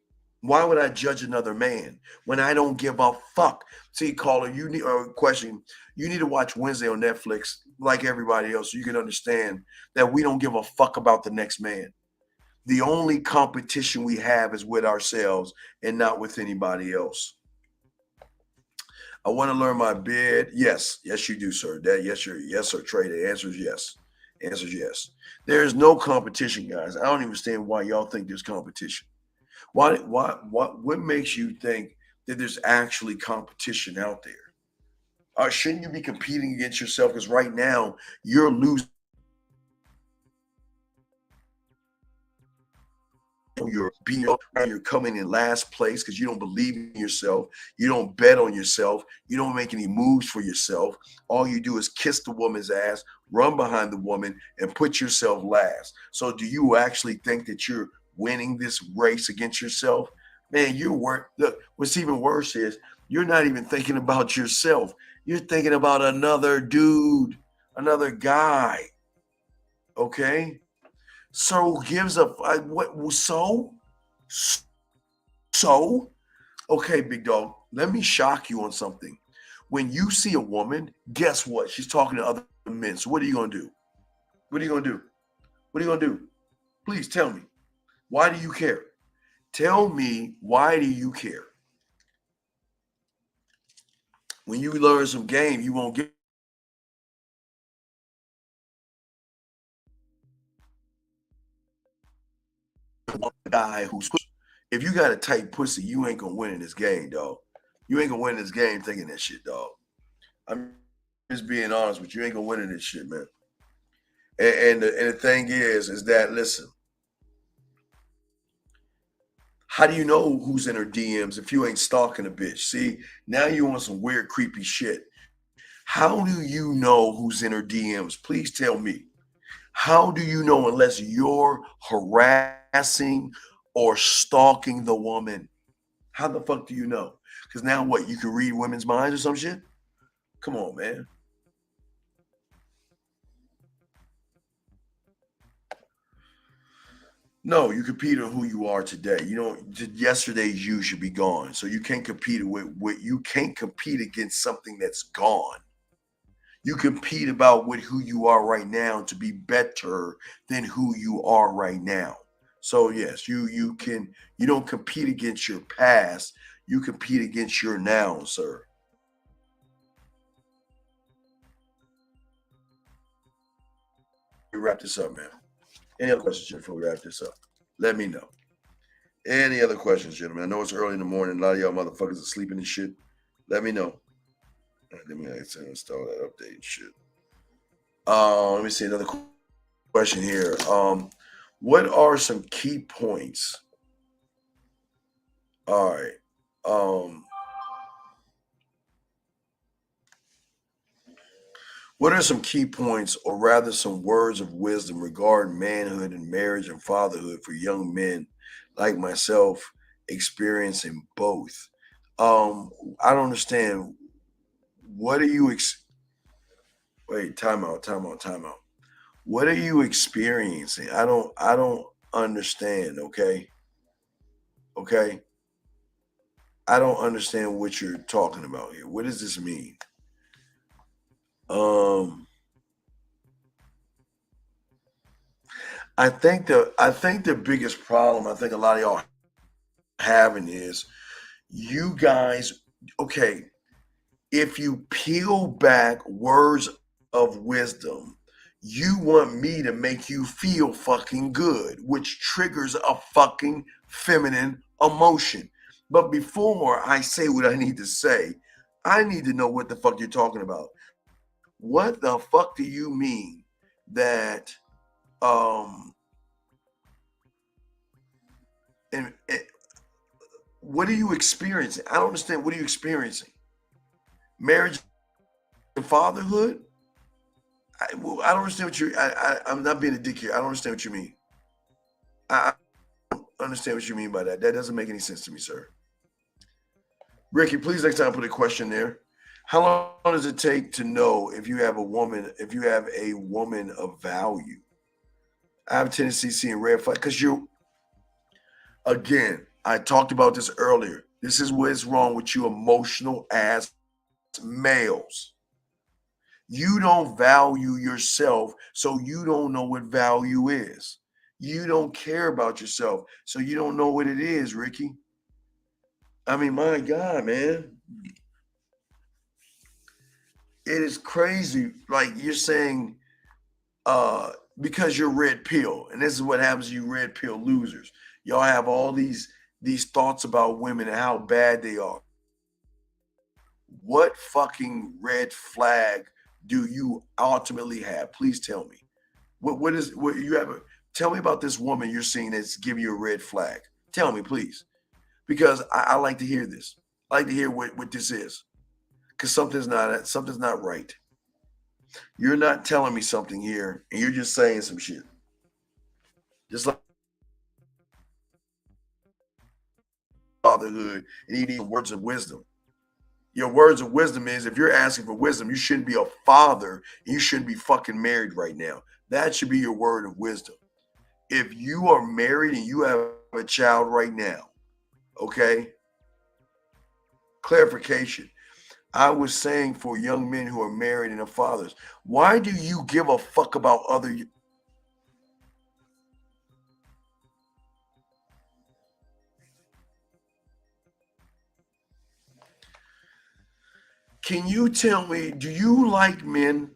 Why would I judge another man when I don't give a fuck? See, caller, you need a question. You need to watch Wednesday on Netflix like everybody else so you can understand that we don't give a fuck about the next man. The only competition we have is with ourselves and not with anybody else. I want to learn my bid. Yes, you do, sir. Yes, sir, Trey. The answer is yes. Answer is yes. There is no competition, guys. I don't even understand why y'all think there's competition. What makes you think that there's actually competition out there? Shouldn't you be competing against yourself? Because right now you're losing. You're coming in last place because you don't believe in yourself. You don't bet on yourself. You don't make any moves for yourself. All you do is kiss the woman's ass, run behind the woman, and put yourself last. So do you actually think that you're winning this race against yourself? Man, look, what's even worse is you're not even thinking about yourself. You're thinking about another dude, another guy. Okay? So gives a what? So, okay, big dog. Let me shock you on something. When you see a woman, guess what? She's talking to other men. So what are you gonna do? What are you gonna do? What are you gonna do? Please tell me. Why do you care? Tell me, why do you care? When you learn some game, you won't get a guy who's. If you got a tight pussy, you ain't gonna win in this game, dog. You ain't gonna win in this game thinking that shit, dog. I'm just being honest with you. You ain't gonna win in this shit, man. And the thing is that, listen, how do you know who's in her DMs if you ain't stalking a bitch? See, now you want some weird, creepy shit. How do you know who's in her DMs? Please tell me. How do you know unless you're harassing or stalking the woman? How the fuck do you know? Because now what? You can read women's minds or some shit? Come on, man. No, you compete on who you are today. You don't. Yesterday's you should be gone. So you can't compete with you can't compete against something that's gone. You compete with who you are right now to be better than who you are right now. So yes, you don't compete against your past. You compete against your now, sir. We wrap this up, man. Any other questions before we wrap this up? Let me know. Any other questions, gentlemen? I know it's early in the morning. A lot of y'all motherfuckers are sleeping and shit. Let me know. Let me install that update and shit. Let me see another question here. What are some key points? All right. What are some key points, or rather some words of wisdom regarding manhood and marriage and fatherhood for young men like myself experiencing both? I don't understand. What are you wait, time out. What are you experiencing? I don't understand, okay? Okay? I don't understand what you're talking about here. What does this mean? I think the biggest problem, I think a lot of y'all having is you guys, okay, if you peel back words of wisdom, you want me to make you feel fucking good, which triggers a fucking feminine emotion. But before I say what I need to say, I need to know what the fuck you're talking about. What the fuck do you mean that and what are you experiencing? I don't understand. What are you experiencing? Marriage and fatherhood? I don't understand what you're. I'm not being a dick here. I don't understand what you mean. I don't understand what you mean by that. That doesn't make any sense to me, sir. Ricky, please next time put a question there. How long does it take to know if you have a woman of value? I have a tendency seeing red flag because you. Again, I talked about this earlier. This is what's wrong with you emotional ass males. You don't value yourself, so you don't know what value is. You don't care about yourself, so you don't know what it is, Ricky. I mean, my God, man. It is crazy. Like you're saying, because you're red pill, and this is what happens to you red pill losers. Y'all have all these thoughts about women and how bad they are. What fucking red flag do you ultimately have? Please tell me. What you have? Tell me about this woman you're seeing that's giving you a red flag. Tell me, please, because I like to hear this. I like to hear what this is, because something's not right. You're not telling me something here, and you're just saying some shit. Just like fatherhood, and you need words of wisdom. Your words of wisdom is if you're asking for wisdom, you shouldn't be a father and you shouldn't be fucking married right now. That should be your word of wisdom. If you are married and you have a child right now, okay? Clarification. I was saying for young men who are married and are fathers, why do you give a fuck about other? Can you tell me, do you like men?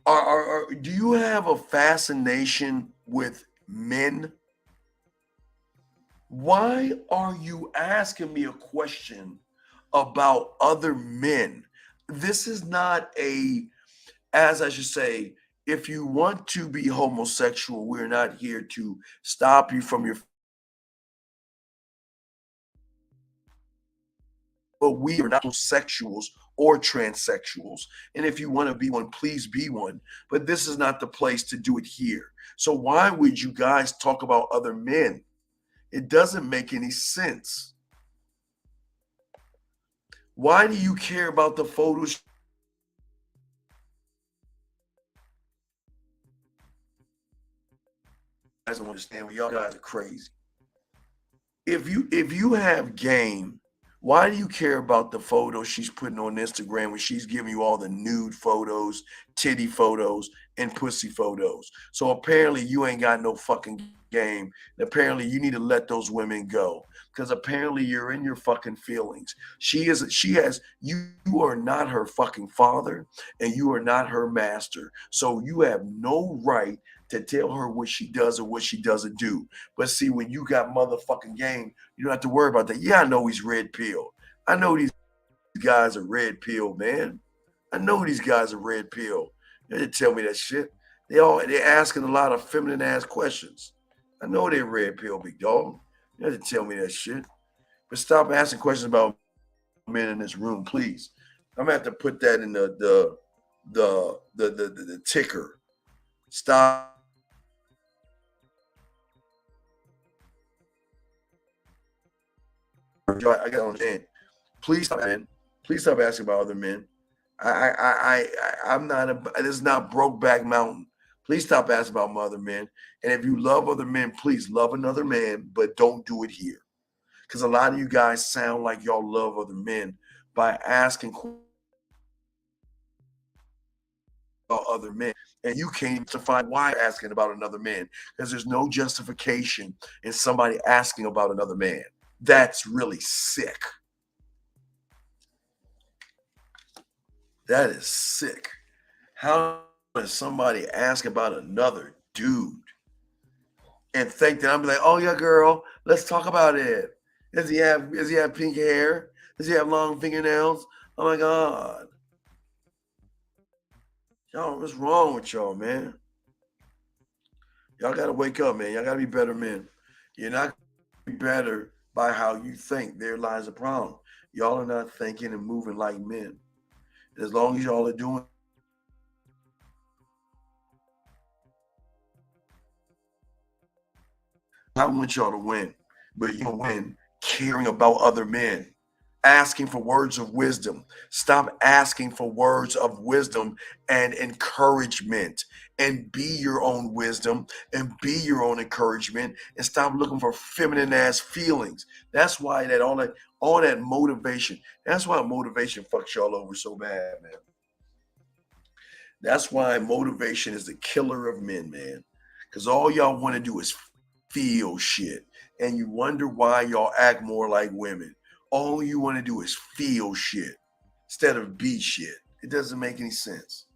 Do you have a fascination with men? Why are you asking me a question about other men? This is not as I should say, if you want to be homosexual, we're not here to stop you from your. But we are not sexuals or transsexuals. And if you want to be one, please be one. But this is not the place to do it here. So why would you guys talk about other men? It doesn't make any sense. Why do you care about the photos? I don't understand. Y'all guys are crazy. If you have game, why do you care about the photos she's putting on Instagram when she's giving you all the nude photos, titty photos, and pussy photos? So apparently you ain't got no fucking game. And apparently you need to let those women go, because apparently you're in your fucking feelings. You are not her fucking father, and you are not her master. So you have no right to tell her what she does or what she doesn't do. But see, when you got motherfucking game, you don't have to worry about that. Yeah, I know he's red pill. I know these guys are red pill, man. I know these guys are red pill. They didn't tell me that shit. They're asking a lot of feminine ass questions. I know they're red pill, big dog. You didn't tell me that shit. But stop asking questions about men in this room, please. I'm gonna have to put that in the ticker. Stop. I gotta understand. Please stop, man. Please stop asking about other men. I'm not. This is not Brokeback Mountain. Please stop asking about other men. And if you love other men, please love another man, but don't do it here, because a lot of you guys sound like y'all love other men by asking other men, and you can't define why you're asking about another man, because there's no justification in somebody asking about another man. That's really sick. That is sick. How does somebody ask about another dude and think that I'm like, oh yeah, girl, let's talk about it. Does he have pink hair? Does he have long fingernails? Oh my God. Y'all, what's wrong with y'all, man? Y'all gotta wake up, man. Y'all gotta be better men. You're not gonna be better by how you think. There lies a problem. Y'all are not thinking and moving like men. And as long as y'all are doing, I want y'all to win, but you win caring about other men, asking for words of wisdom. Stop asking for words of wisdom and encouragement, and be your own wisdom and be your own encouragement, and stop looking for feminine ass feelings. That's why that all that motivation. That's why motivation fucks y'all over so bad, man. That's why motivation is the killer of men, man. Because all y'all want to do is feel shit. And you wonder why y'all act more like women. All you want to do is feel shit instead of be shit. It doesn't make any sense.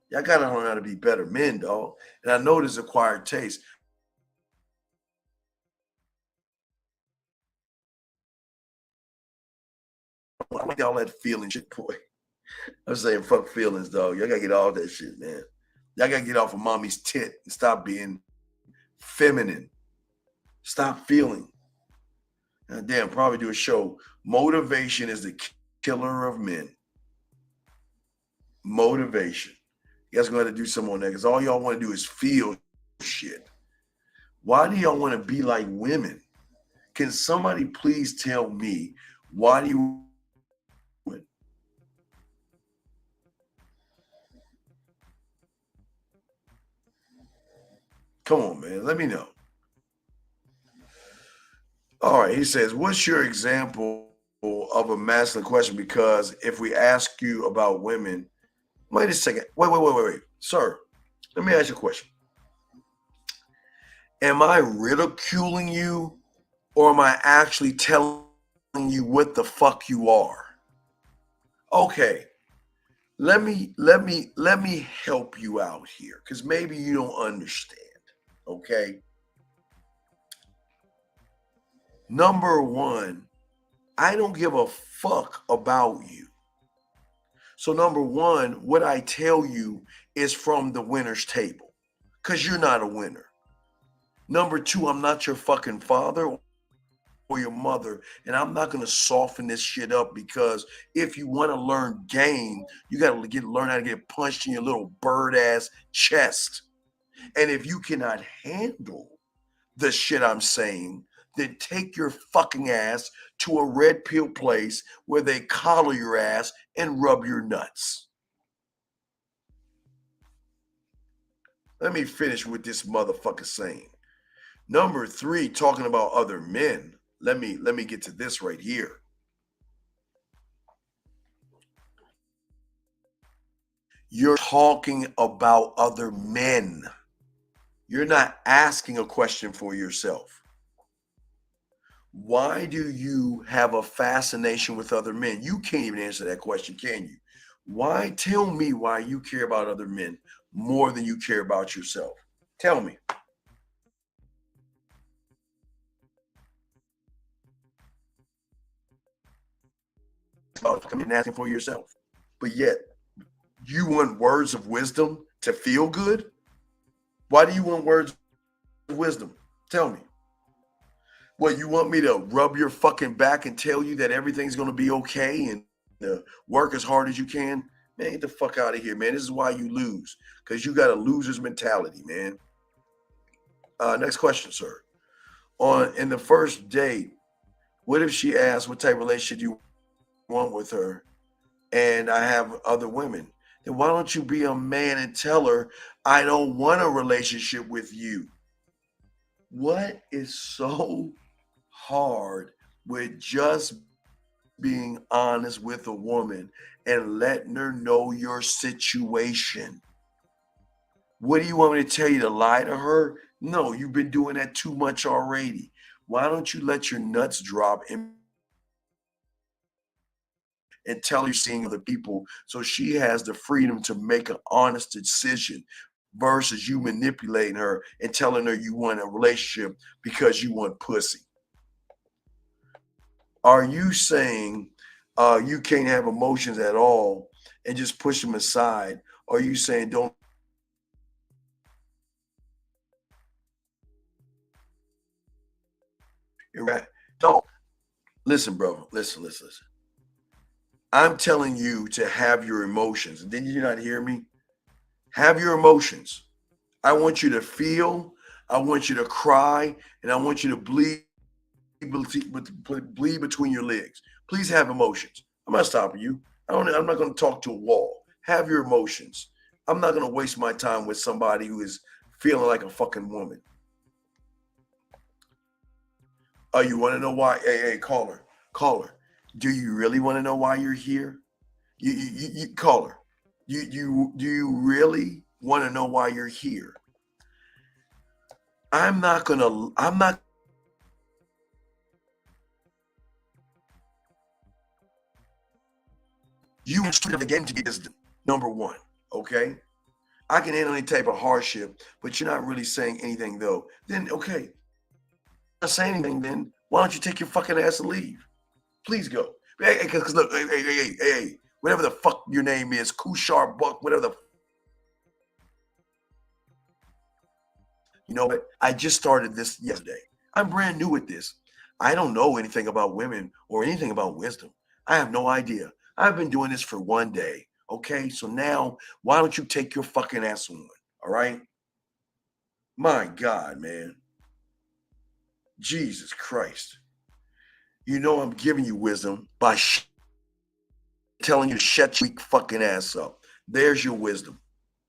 Y'all gotta learn how to be better men, dog. And I know this acquired taste. I like all that feeling shit, boy. I'm saying fuck feelings, dog. Y'all gotta get all that shit, man. Y'all gotta get off of mommy's tit and stop being feminine. Stop feeling. Damn, probably do a show. Motivation is the killer of men. Motivation. You guys gonna have to do some on that, because all y'all want to do is feel shit. Why do y'all want to be like women? Can somebody please tell me why do you? Come on, man. Let me know. All right. He says, what's your example of a masculine question? Because if we ask you about women, wait a second. Wait. Sir, let me ask you a question. Am I ridiculing you, or am I actually telling you what the fuck you are? Okay. Let me help you out here, because maybe you don't understand. Okay. Number one, I don't give a fuck about you. So number one, what I tell you is from the winner's table, because you're not a winner. Number two, I'm not your fucking father or your mother, and I'm not going to soften this shit up, because if you want to learn game, you got to learn how to get punched in your little bird ass chest. And if you cannot handle the shit I'm saying, then take your fucking ass to a red pill place where they collar your ass and rub your nuts. Let me finish with this motherfucker saying. Number three, talking about other men. Let me get to this right here. You're talking about other men. You're not asking a question for yourself. Why do you have a fascination with other men? You can't even answer that question, can you? Why? Tell me why you care about other men more than you care about yourself. Tell me. Come in asking for yourself. But yet, you want words of wisdom to feel good? Why do you want words of wisdom? Tell me. What, you want me to rub your fucking back and tell you that everything's going to be okay and work as hard as you can? Man, get the fuck out of here, man. This is why you lose, because you got a loser's mentality, man. Next question, sir. In the first date, what if she asks what type of relationship you want with her, and I have other women? Then why don't you be a man and tell her, I don't want a relationship with you? What is so hard with just being honest with a woman and letting her know your situation? What do you want me to tell you, to lie to her? No, you've been doing that too much already. Why don't you let your nuts drop and tell her you're seeing other people so she has the freedom to make an honest decision versus you manipulating her and telling her you want a relationship because you want pussy? Are you saying you can't have emotions at all and just push them aside? Or are you saying don't? You're right. Don't. Listen, bro. Listen. I'm telling you to have your emotions. Did you not hear me? Have your emotions. I want you to feel. I want you to cry, and I want you to bleed between your legs. Please have emotions. I'm not stopping you. I'm not going to talk to a wall. Have your emotions. I'm not going to waste my time with somebody who is feeling like a fucking woman. Oh, you want to know why? Hey, caller. Do you really want to know why you're here? You caller. Do you really want to know why you're here? I'm not. You instructed the game to get this number one, okay? I can handle any type of hardship, but you're not really saying anything though. Then okay, not saying anything. Then why don't you take your fucking ass and leave? Please go. Hey, because look, hey, whatever the fuck your name is, Kushar Buck, whatever the. You know what? I just started this yesterday. I'm brand new at this. I don't know anything about women or anything about wisdom. I have no idea. I've been doing this for one day. Okay, so now why don't you take your fucking ass on? All right. My God, man. Jesus Christ. You know I'm giving you wisdom by telling you to shut your weak fucking ass up. There's your wisdom.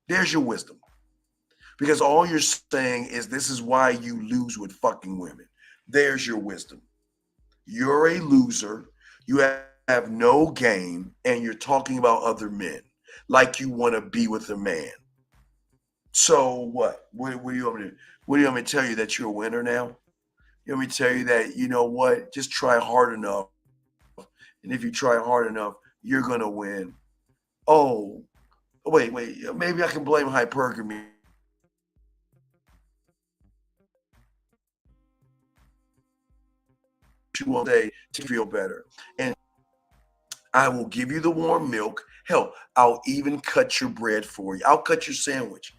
There's your wisdom. Because all you're saying is this is why you lose with fucking women. There's your wisdom. You're a loser. You have no game, and you're talking about other men like you want to be with a man. So what? What do you want me to? What do you want me to tell you, that you're a winner now? You want me to tell you that, you know what? Just try hard enough. And if you try hard enough, you're going to win. Oh, wait. Maybe I can blame hypergamy. One day to feel better. And I will give you the warm milk. Hell, I'll even cut your bread for you. I'll cut your sandwich.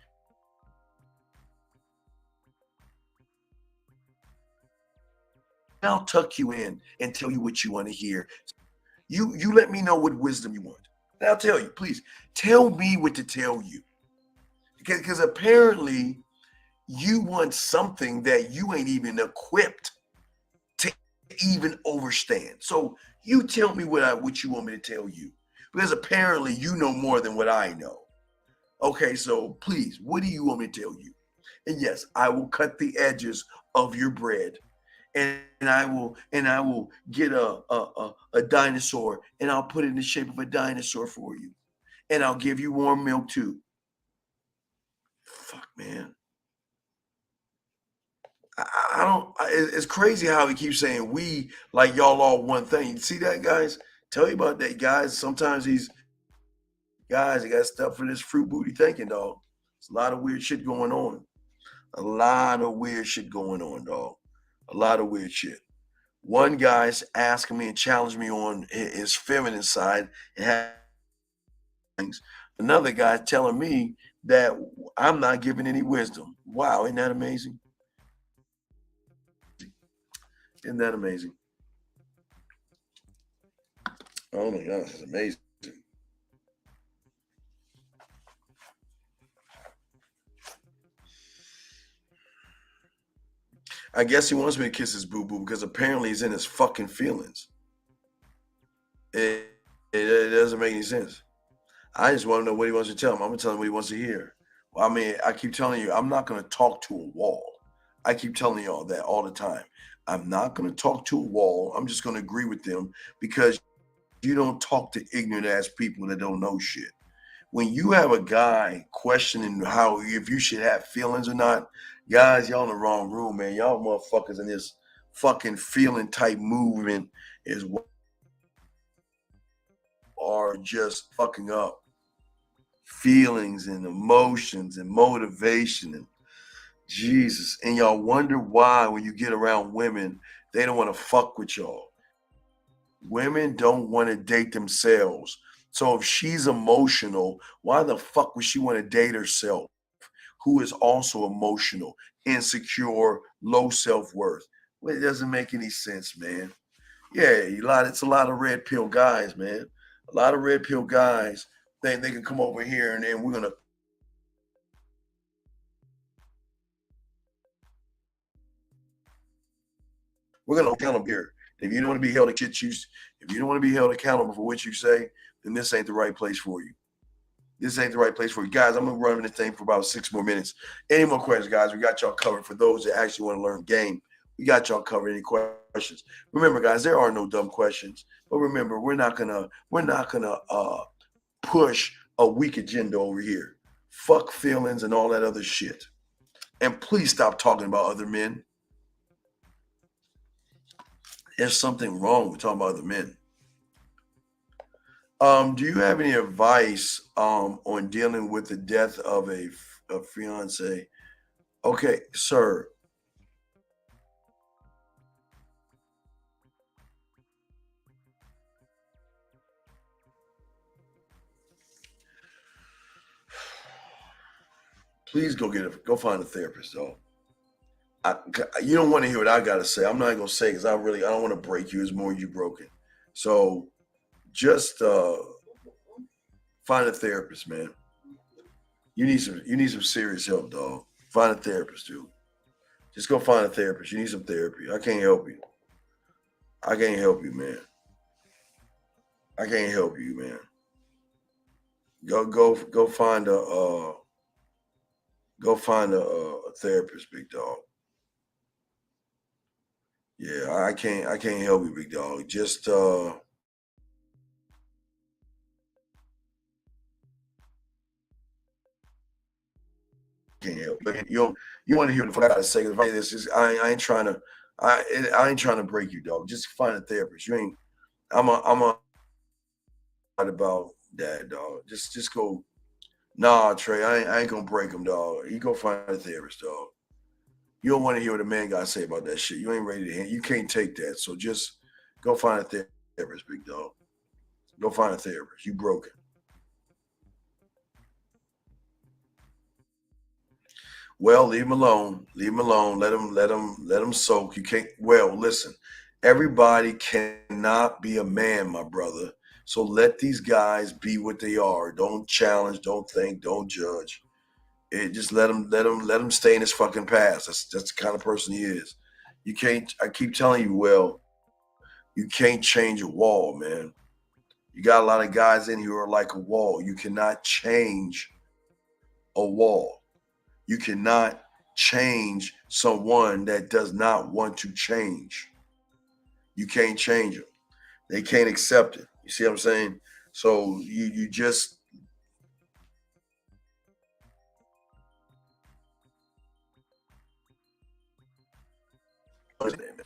I'll tuck you in and tell you what you want to hear. You let me know what wisdom you want. And I'll tell you, please tell me what to tell you. Because apparently you want something that you ain't even equipped to even understand. So you tell me what you want me to tell you. Because apparently you know more than what I know. Okay, so please, what do you want me to tell you? And yes, I will cut the edges of your bread. And I will get a dinosaur, and I'll put it in the shape of a dinosaur for you. And I'll give you warm milk too. Fuck, man. I don't. It's crazy how he keeps saying we, like y'all all one thing. You see that, guys? Tell you about that, guys. Sometimes he got stuff for this fruit booty thinking, dog. It's a lot of weird shit going on. A lot of weird shit going on, dog. A lot of weird shit. One guy's asking me and challenging me on his feminine side and things. Another guy telling me that I'm not giving any wisdom. Wow, isn't that amazing? Isn't that amazing? Oh my gosh, it's amazing. I guess he wants me to kiss his boo-boo because apparently he's in his fucking feelings. It doesn't make any sense. I just want to know what he wants to tell him. I'm going to tell him what he wants to hear. Well, I mean, I keep telling you, I'm not going to talk to a wall. I keep telling you all that all the time. I'm not going to talk to a wall. I'm just going to agree with them because you don't talk to ignorant ass people that don't know shit. when you have a guy questioning how if you should have feelings or not, guys, y'all in the wrong room, man. Y'all motherfuckers in this fucking feeling type movement is what are just fucking up feelings and emotions and motivation and Jesus. And y'all wonder why when you get around women, they don't want to fuck with y'all. Women don't want to date themselves. So if she's emotional, why the fuck would she want to date herself, who is also emotional, insecure, low self-worth? Well, it doesn't make any sense, man. Yeah, it's a lot of red pill guys, man. A lot of red pill guys think they can come over here and then we're gonna accountable here. If you don't want to be held accountable for what you say, then this ain't the right place for you. This ain't the right place for you. Guys, I'm gonna run this thing for about 6 more minutes. Any more questions, guys? We got y'all covered. For those that actually want to learn game, we got y'all covered. Any questions? Remember, guys, there are no dumb questions. But remember, we're not gonna push a weak agenda over here. Fuck feelings and all that other shit. And please stop talking about other men. There's something wrong with talking about other men. Do you have any advice on dealing with the death of a fiance? Okay, sir. Please go find a therapist, though. You don't want to hear what I got to say. I'm not gonna say because I don't want to break you. It's more you broken. So just find a therapist, man. You need some serious help, dog. Find a therapist, dude. Just go find a therapist. You need some therapy. I can't help you. I can't help you, man. I can't help you, man. Go find a therapist, big dog. Yeah, I can't help you, big dog. Just can't help. You want to hear what I gotta say? I ain't trying to break you, dog. Just find a therapist. You ain't. I'm about that, dog. Just go. Nah, Trey, I ain't gonna break him, dog. You go find a therapist, dog. You don't want to hear what a man got to say about that shit. You ain't ready to hear. You can't take that. So just go find a therapist, big dog. Go find a therapist. You broken. Well, leave him alone. Leave him alone. Let him soak. You can't. Well, listen. Everybody cannot be a man, my brother. So let these guys be what they are. Don't challenge. Don't think. Don't judge. Just let him stay in his fucking past. That's the kind of person he is. You can't. I keep telling you, well, you can't change a wall, man. You got a lot of guys in here who are like a wall. You cannot change a wall. You cannot change someone that does not want to change. You can't change them. They can't accept it. You see what I'm saying? So you just.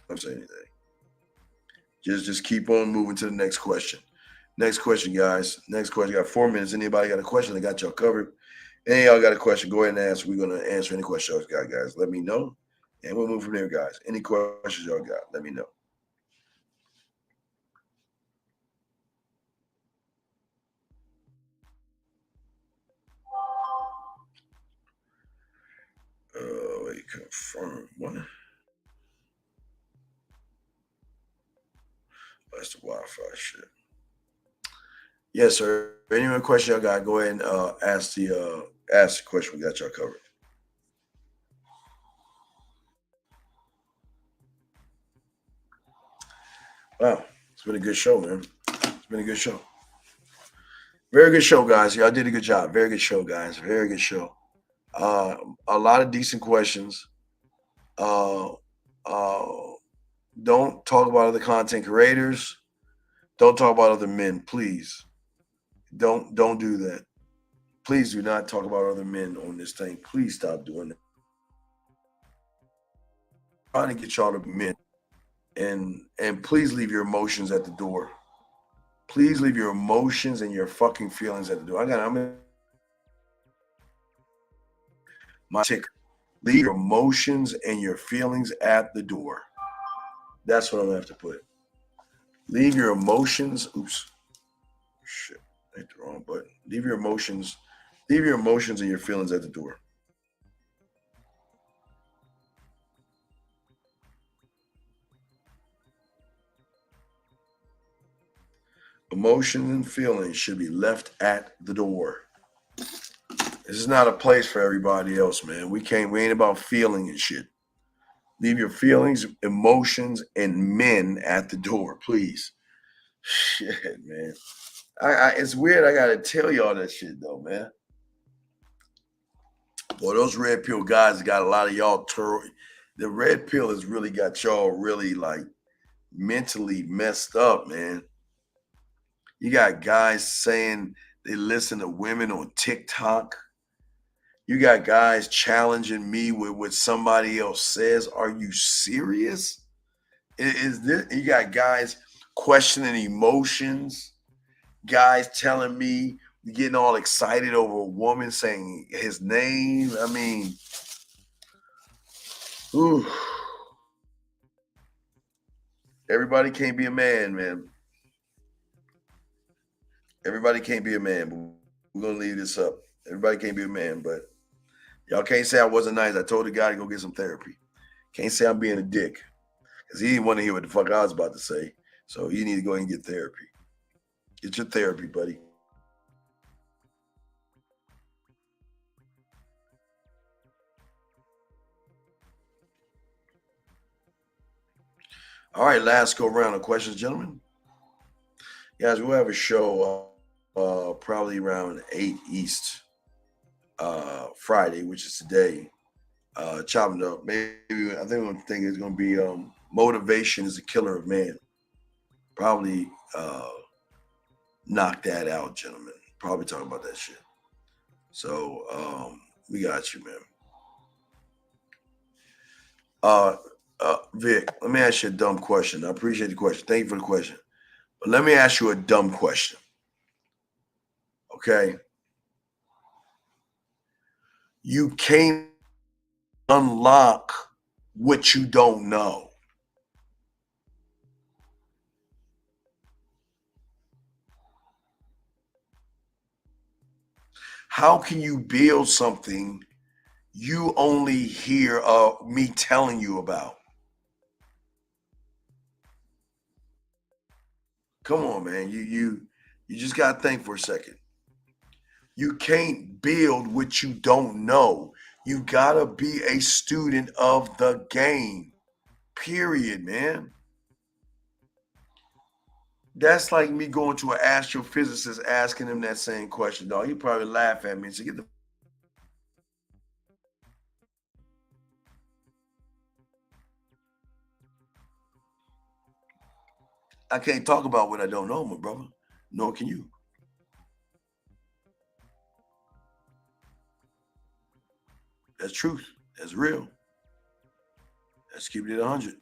Don't say anything. Just keep on moving to the next question. Next question, guys. Next question. Got 4 minutes. Anybody got a question? I got y'all covered. Any y'all got a question? Go ahead and ask. We're gonna answer any questions y'all got, guys. Let me know, and we'll move from there, guys. Any questions y'all got? Let me know. Wait, confirm what? That's the Wi-Fi shit. Yes, sir. Any other question y'all got? Go ahead and ask the question. We got y'all covered. Wow, it's been a good show, man. It's been a good show. Very good show, guys. Y'all did a good job. Very good show, guys. Very good show. A lot of decent questions. Don't talk about other content creators. Don't talk about other men, please. Don't do that. Please do not talk about other men on this thing. Please stop doing that. I'm trying to get y'all to be men. And please leave your emotions at the door. Please leave your emotions and your fucking feelings at the door. I'm in my ticker. Leave your emotions and your feelings at the door. That's what I'm gonna have to put. Leave your emotions. Oops. Shit. I hit the wrong button. Leave your emotions and your feelings at the door. Emotions and feelings should be left at the door. This is not a place for everybody else, man. We ain't about feeling and shit. Leave your feelings, emotions, and men at the door, please. Shit, man. It's weird. I gotta tell y'all that shit though, man. Boy, those red pill guys got a lot of y'all. The red pill has really got y'all really like mentally messed up, man. You got guys saying they listen to women on TikTok. You got guys challenging me with what somebody else says. Are you serious? Is this? You got guys questioning emotions. Guys telling me, getting all excited over a woman saying his name. I mean, ooh. Everybody can't be a man, man. Everybody can't be a man, but we're going to leave this up. Everybody can't be a man, but y'all can't say I wasn't nice. I told the guy to go get some therapy. Can't say I'm being a dick because he didn't want to hear what the fuck I was about to say. So you need to go ahead and get therapy. Get your therapy, buddy. All right, last go round of questions, gentlemen. Guys, we'll have a show probably around 8 East Friday, which is today. Chopping up. Maybe I think one thing is going to be motivation is a killer of man. Probably knock that out, gentlemen. Probably talk about that shit. So we got you, man. Vic, let me ask you a dumb question. I appreciate the question. Thank you for the question. But let me ask you a dumb question. Okay? You can't unlock what you don't know. How can you build something you only hear me telling you about? Come on, man. You just gotta think for a second. You can't build what you don't know. You gotta be a student of the game. Period, man. That's like me going to an astrophysicist asking him that same question, dog. He'd probably laugh at me and say, "Get the." I can't talk about what I don't know, my brother. Nor can you. That's truth. That's real. Let's keep it at 100.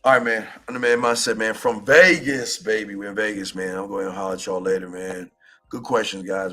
All right, man. I'm the man mindset, man. From Vegas, baby. We're in Vegas, man. I'm going to holler at y'all later, man. Good questions, guys.